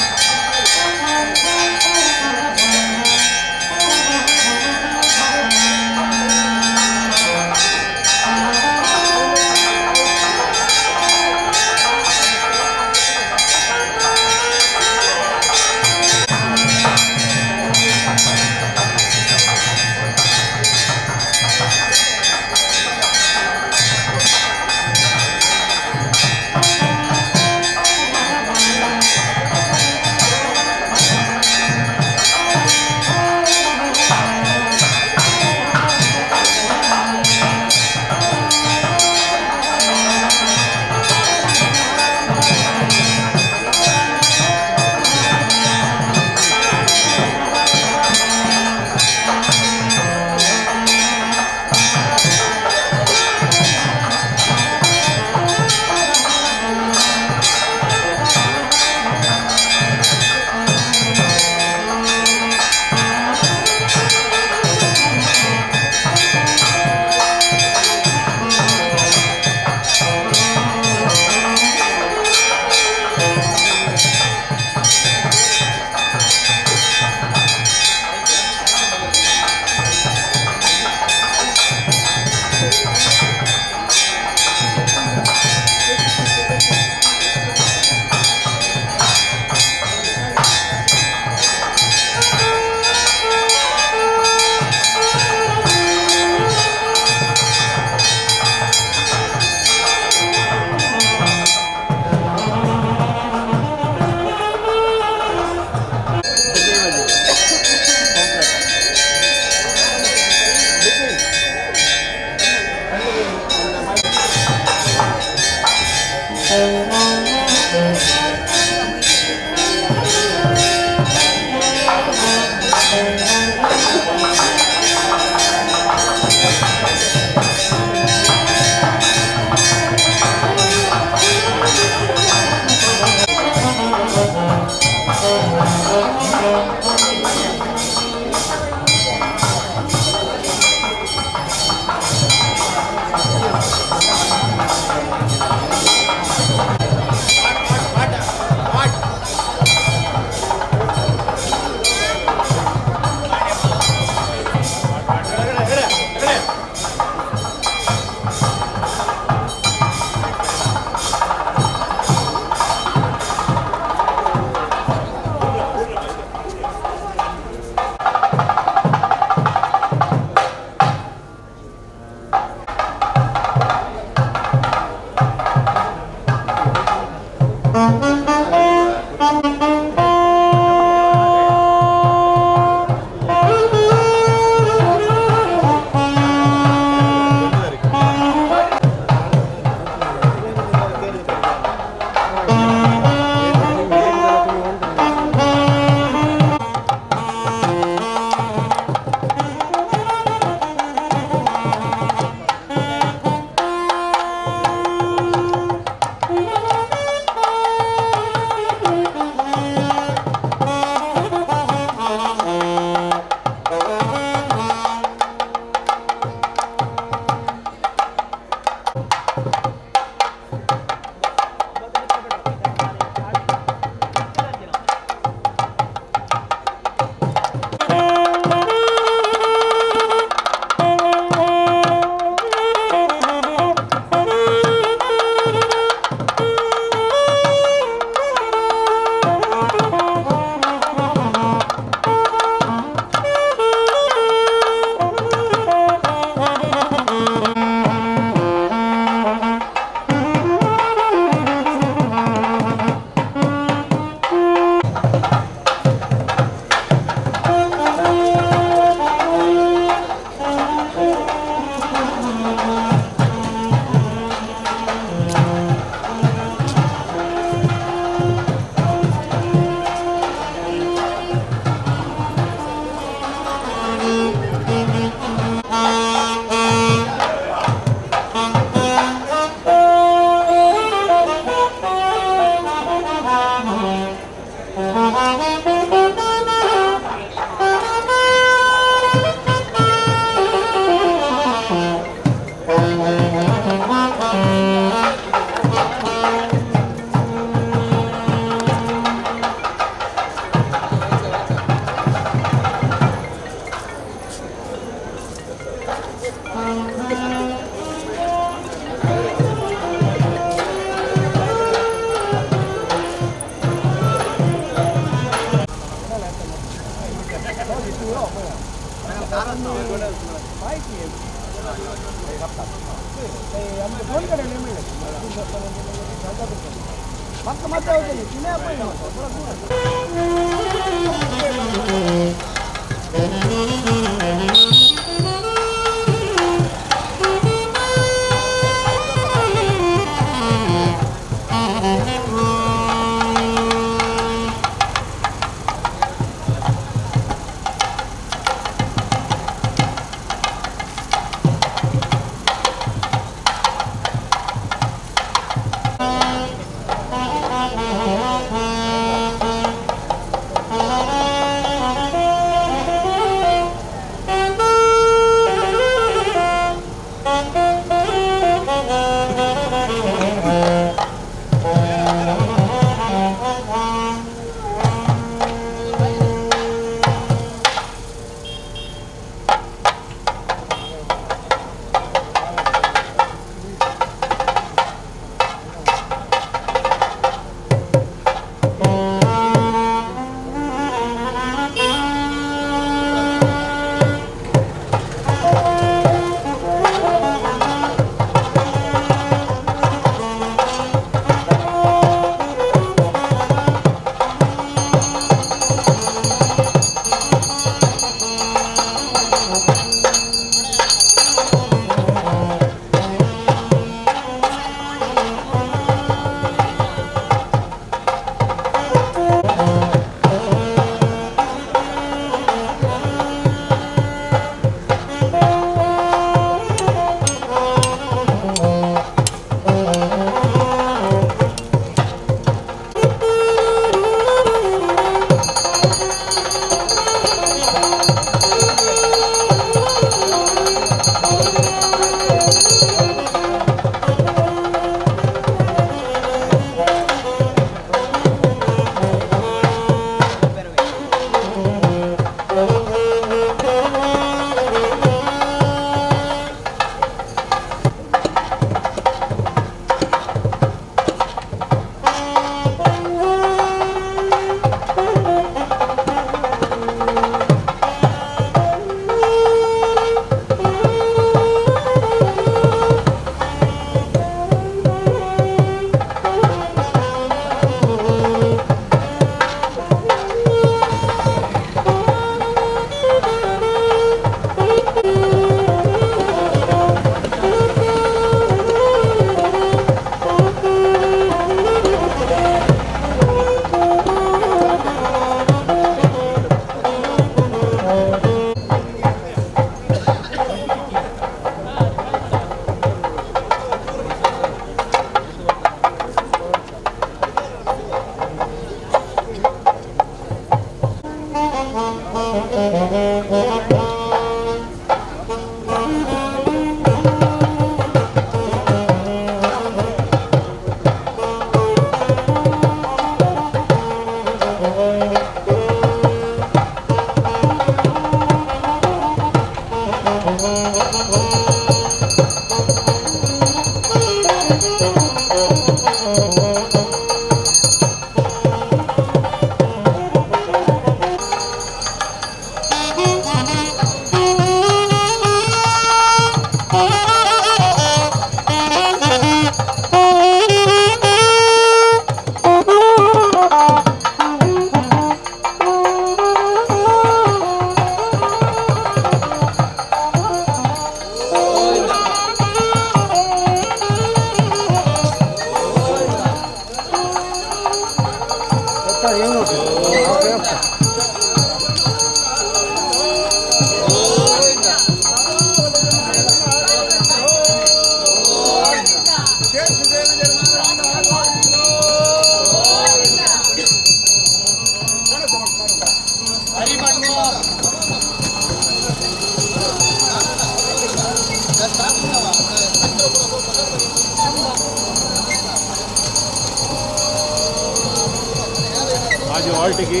आज ऑल टिकी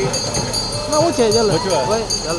ना ऊँचे जल बचवा। जल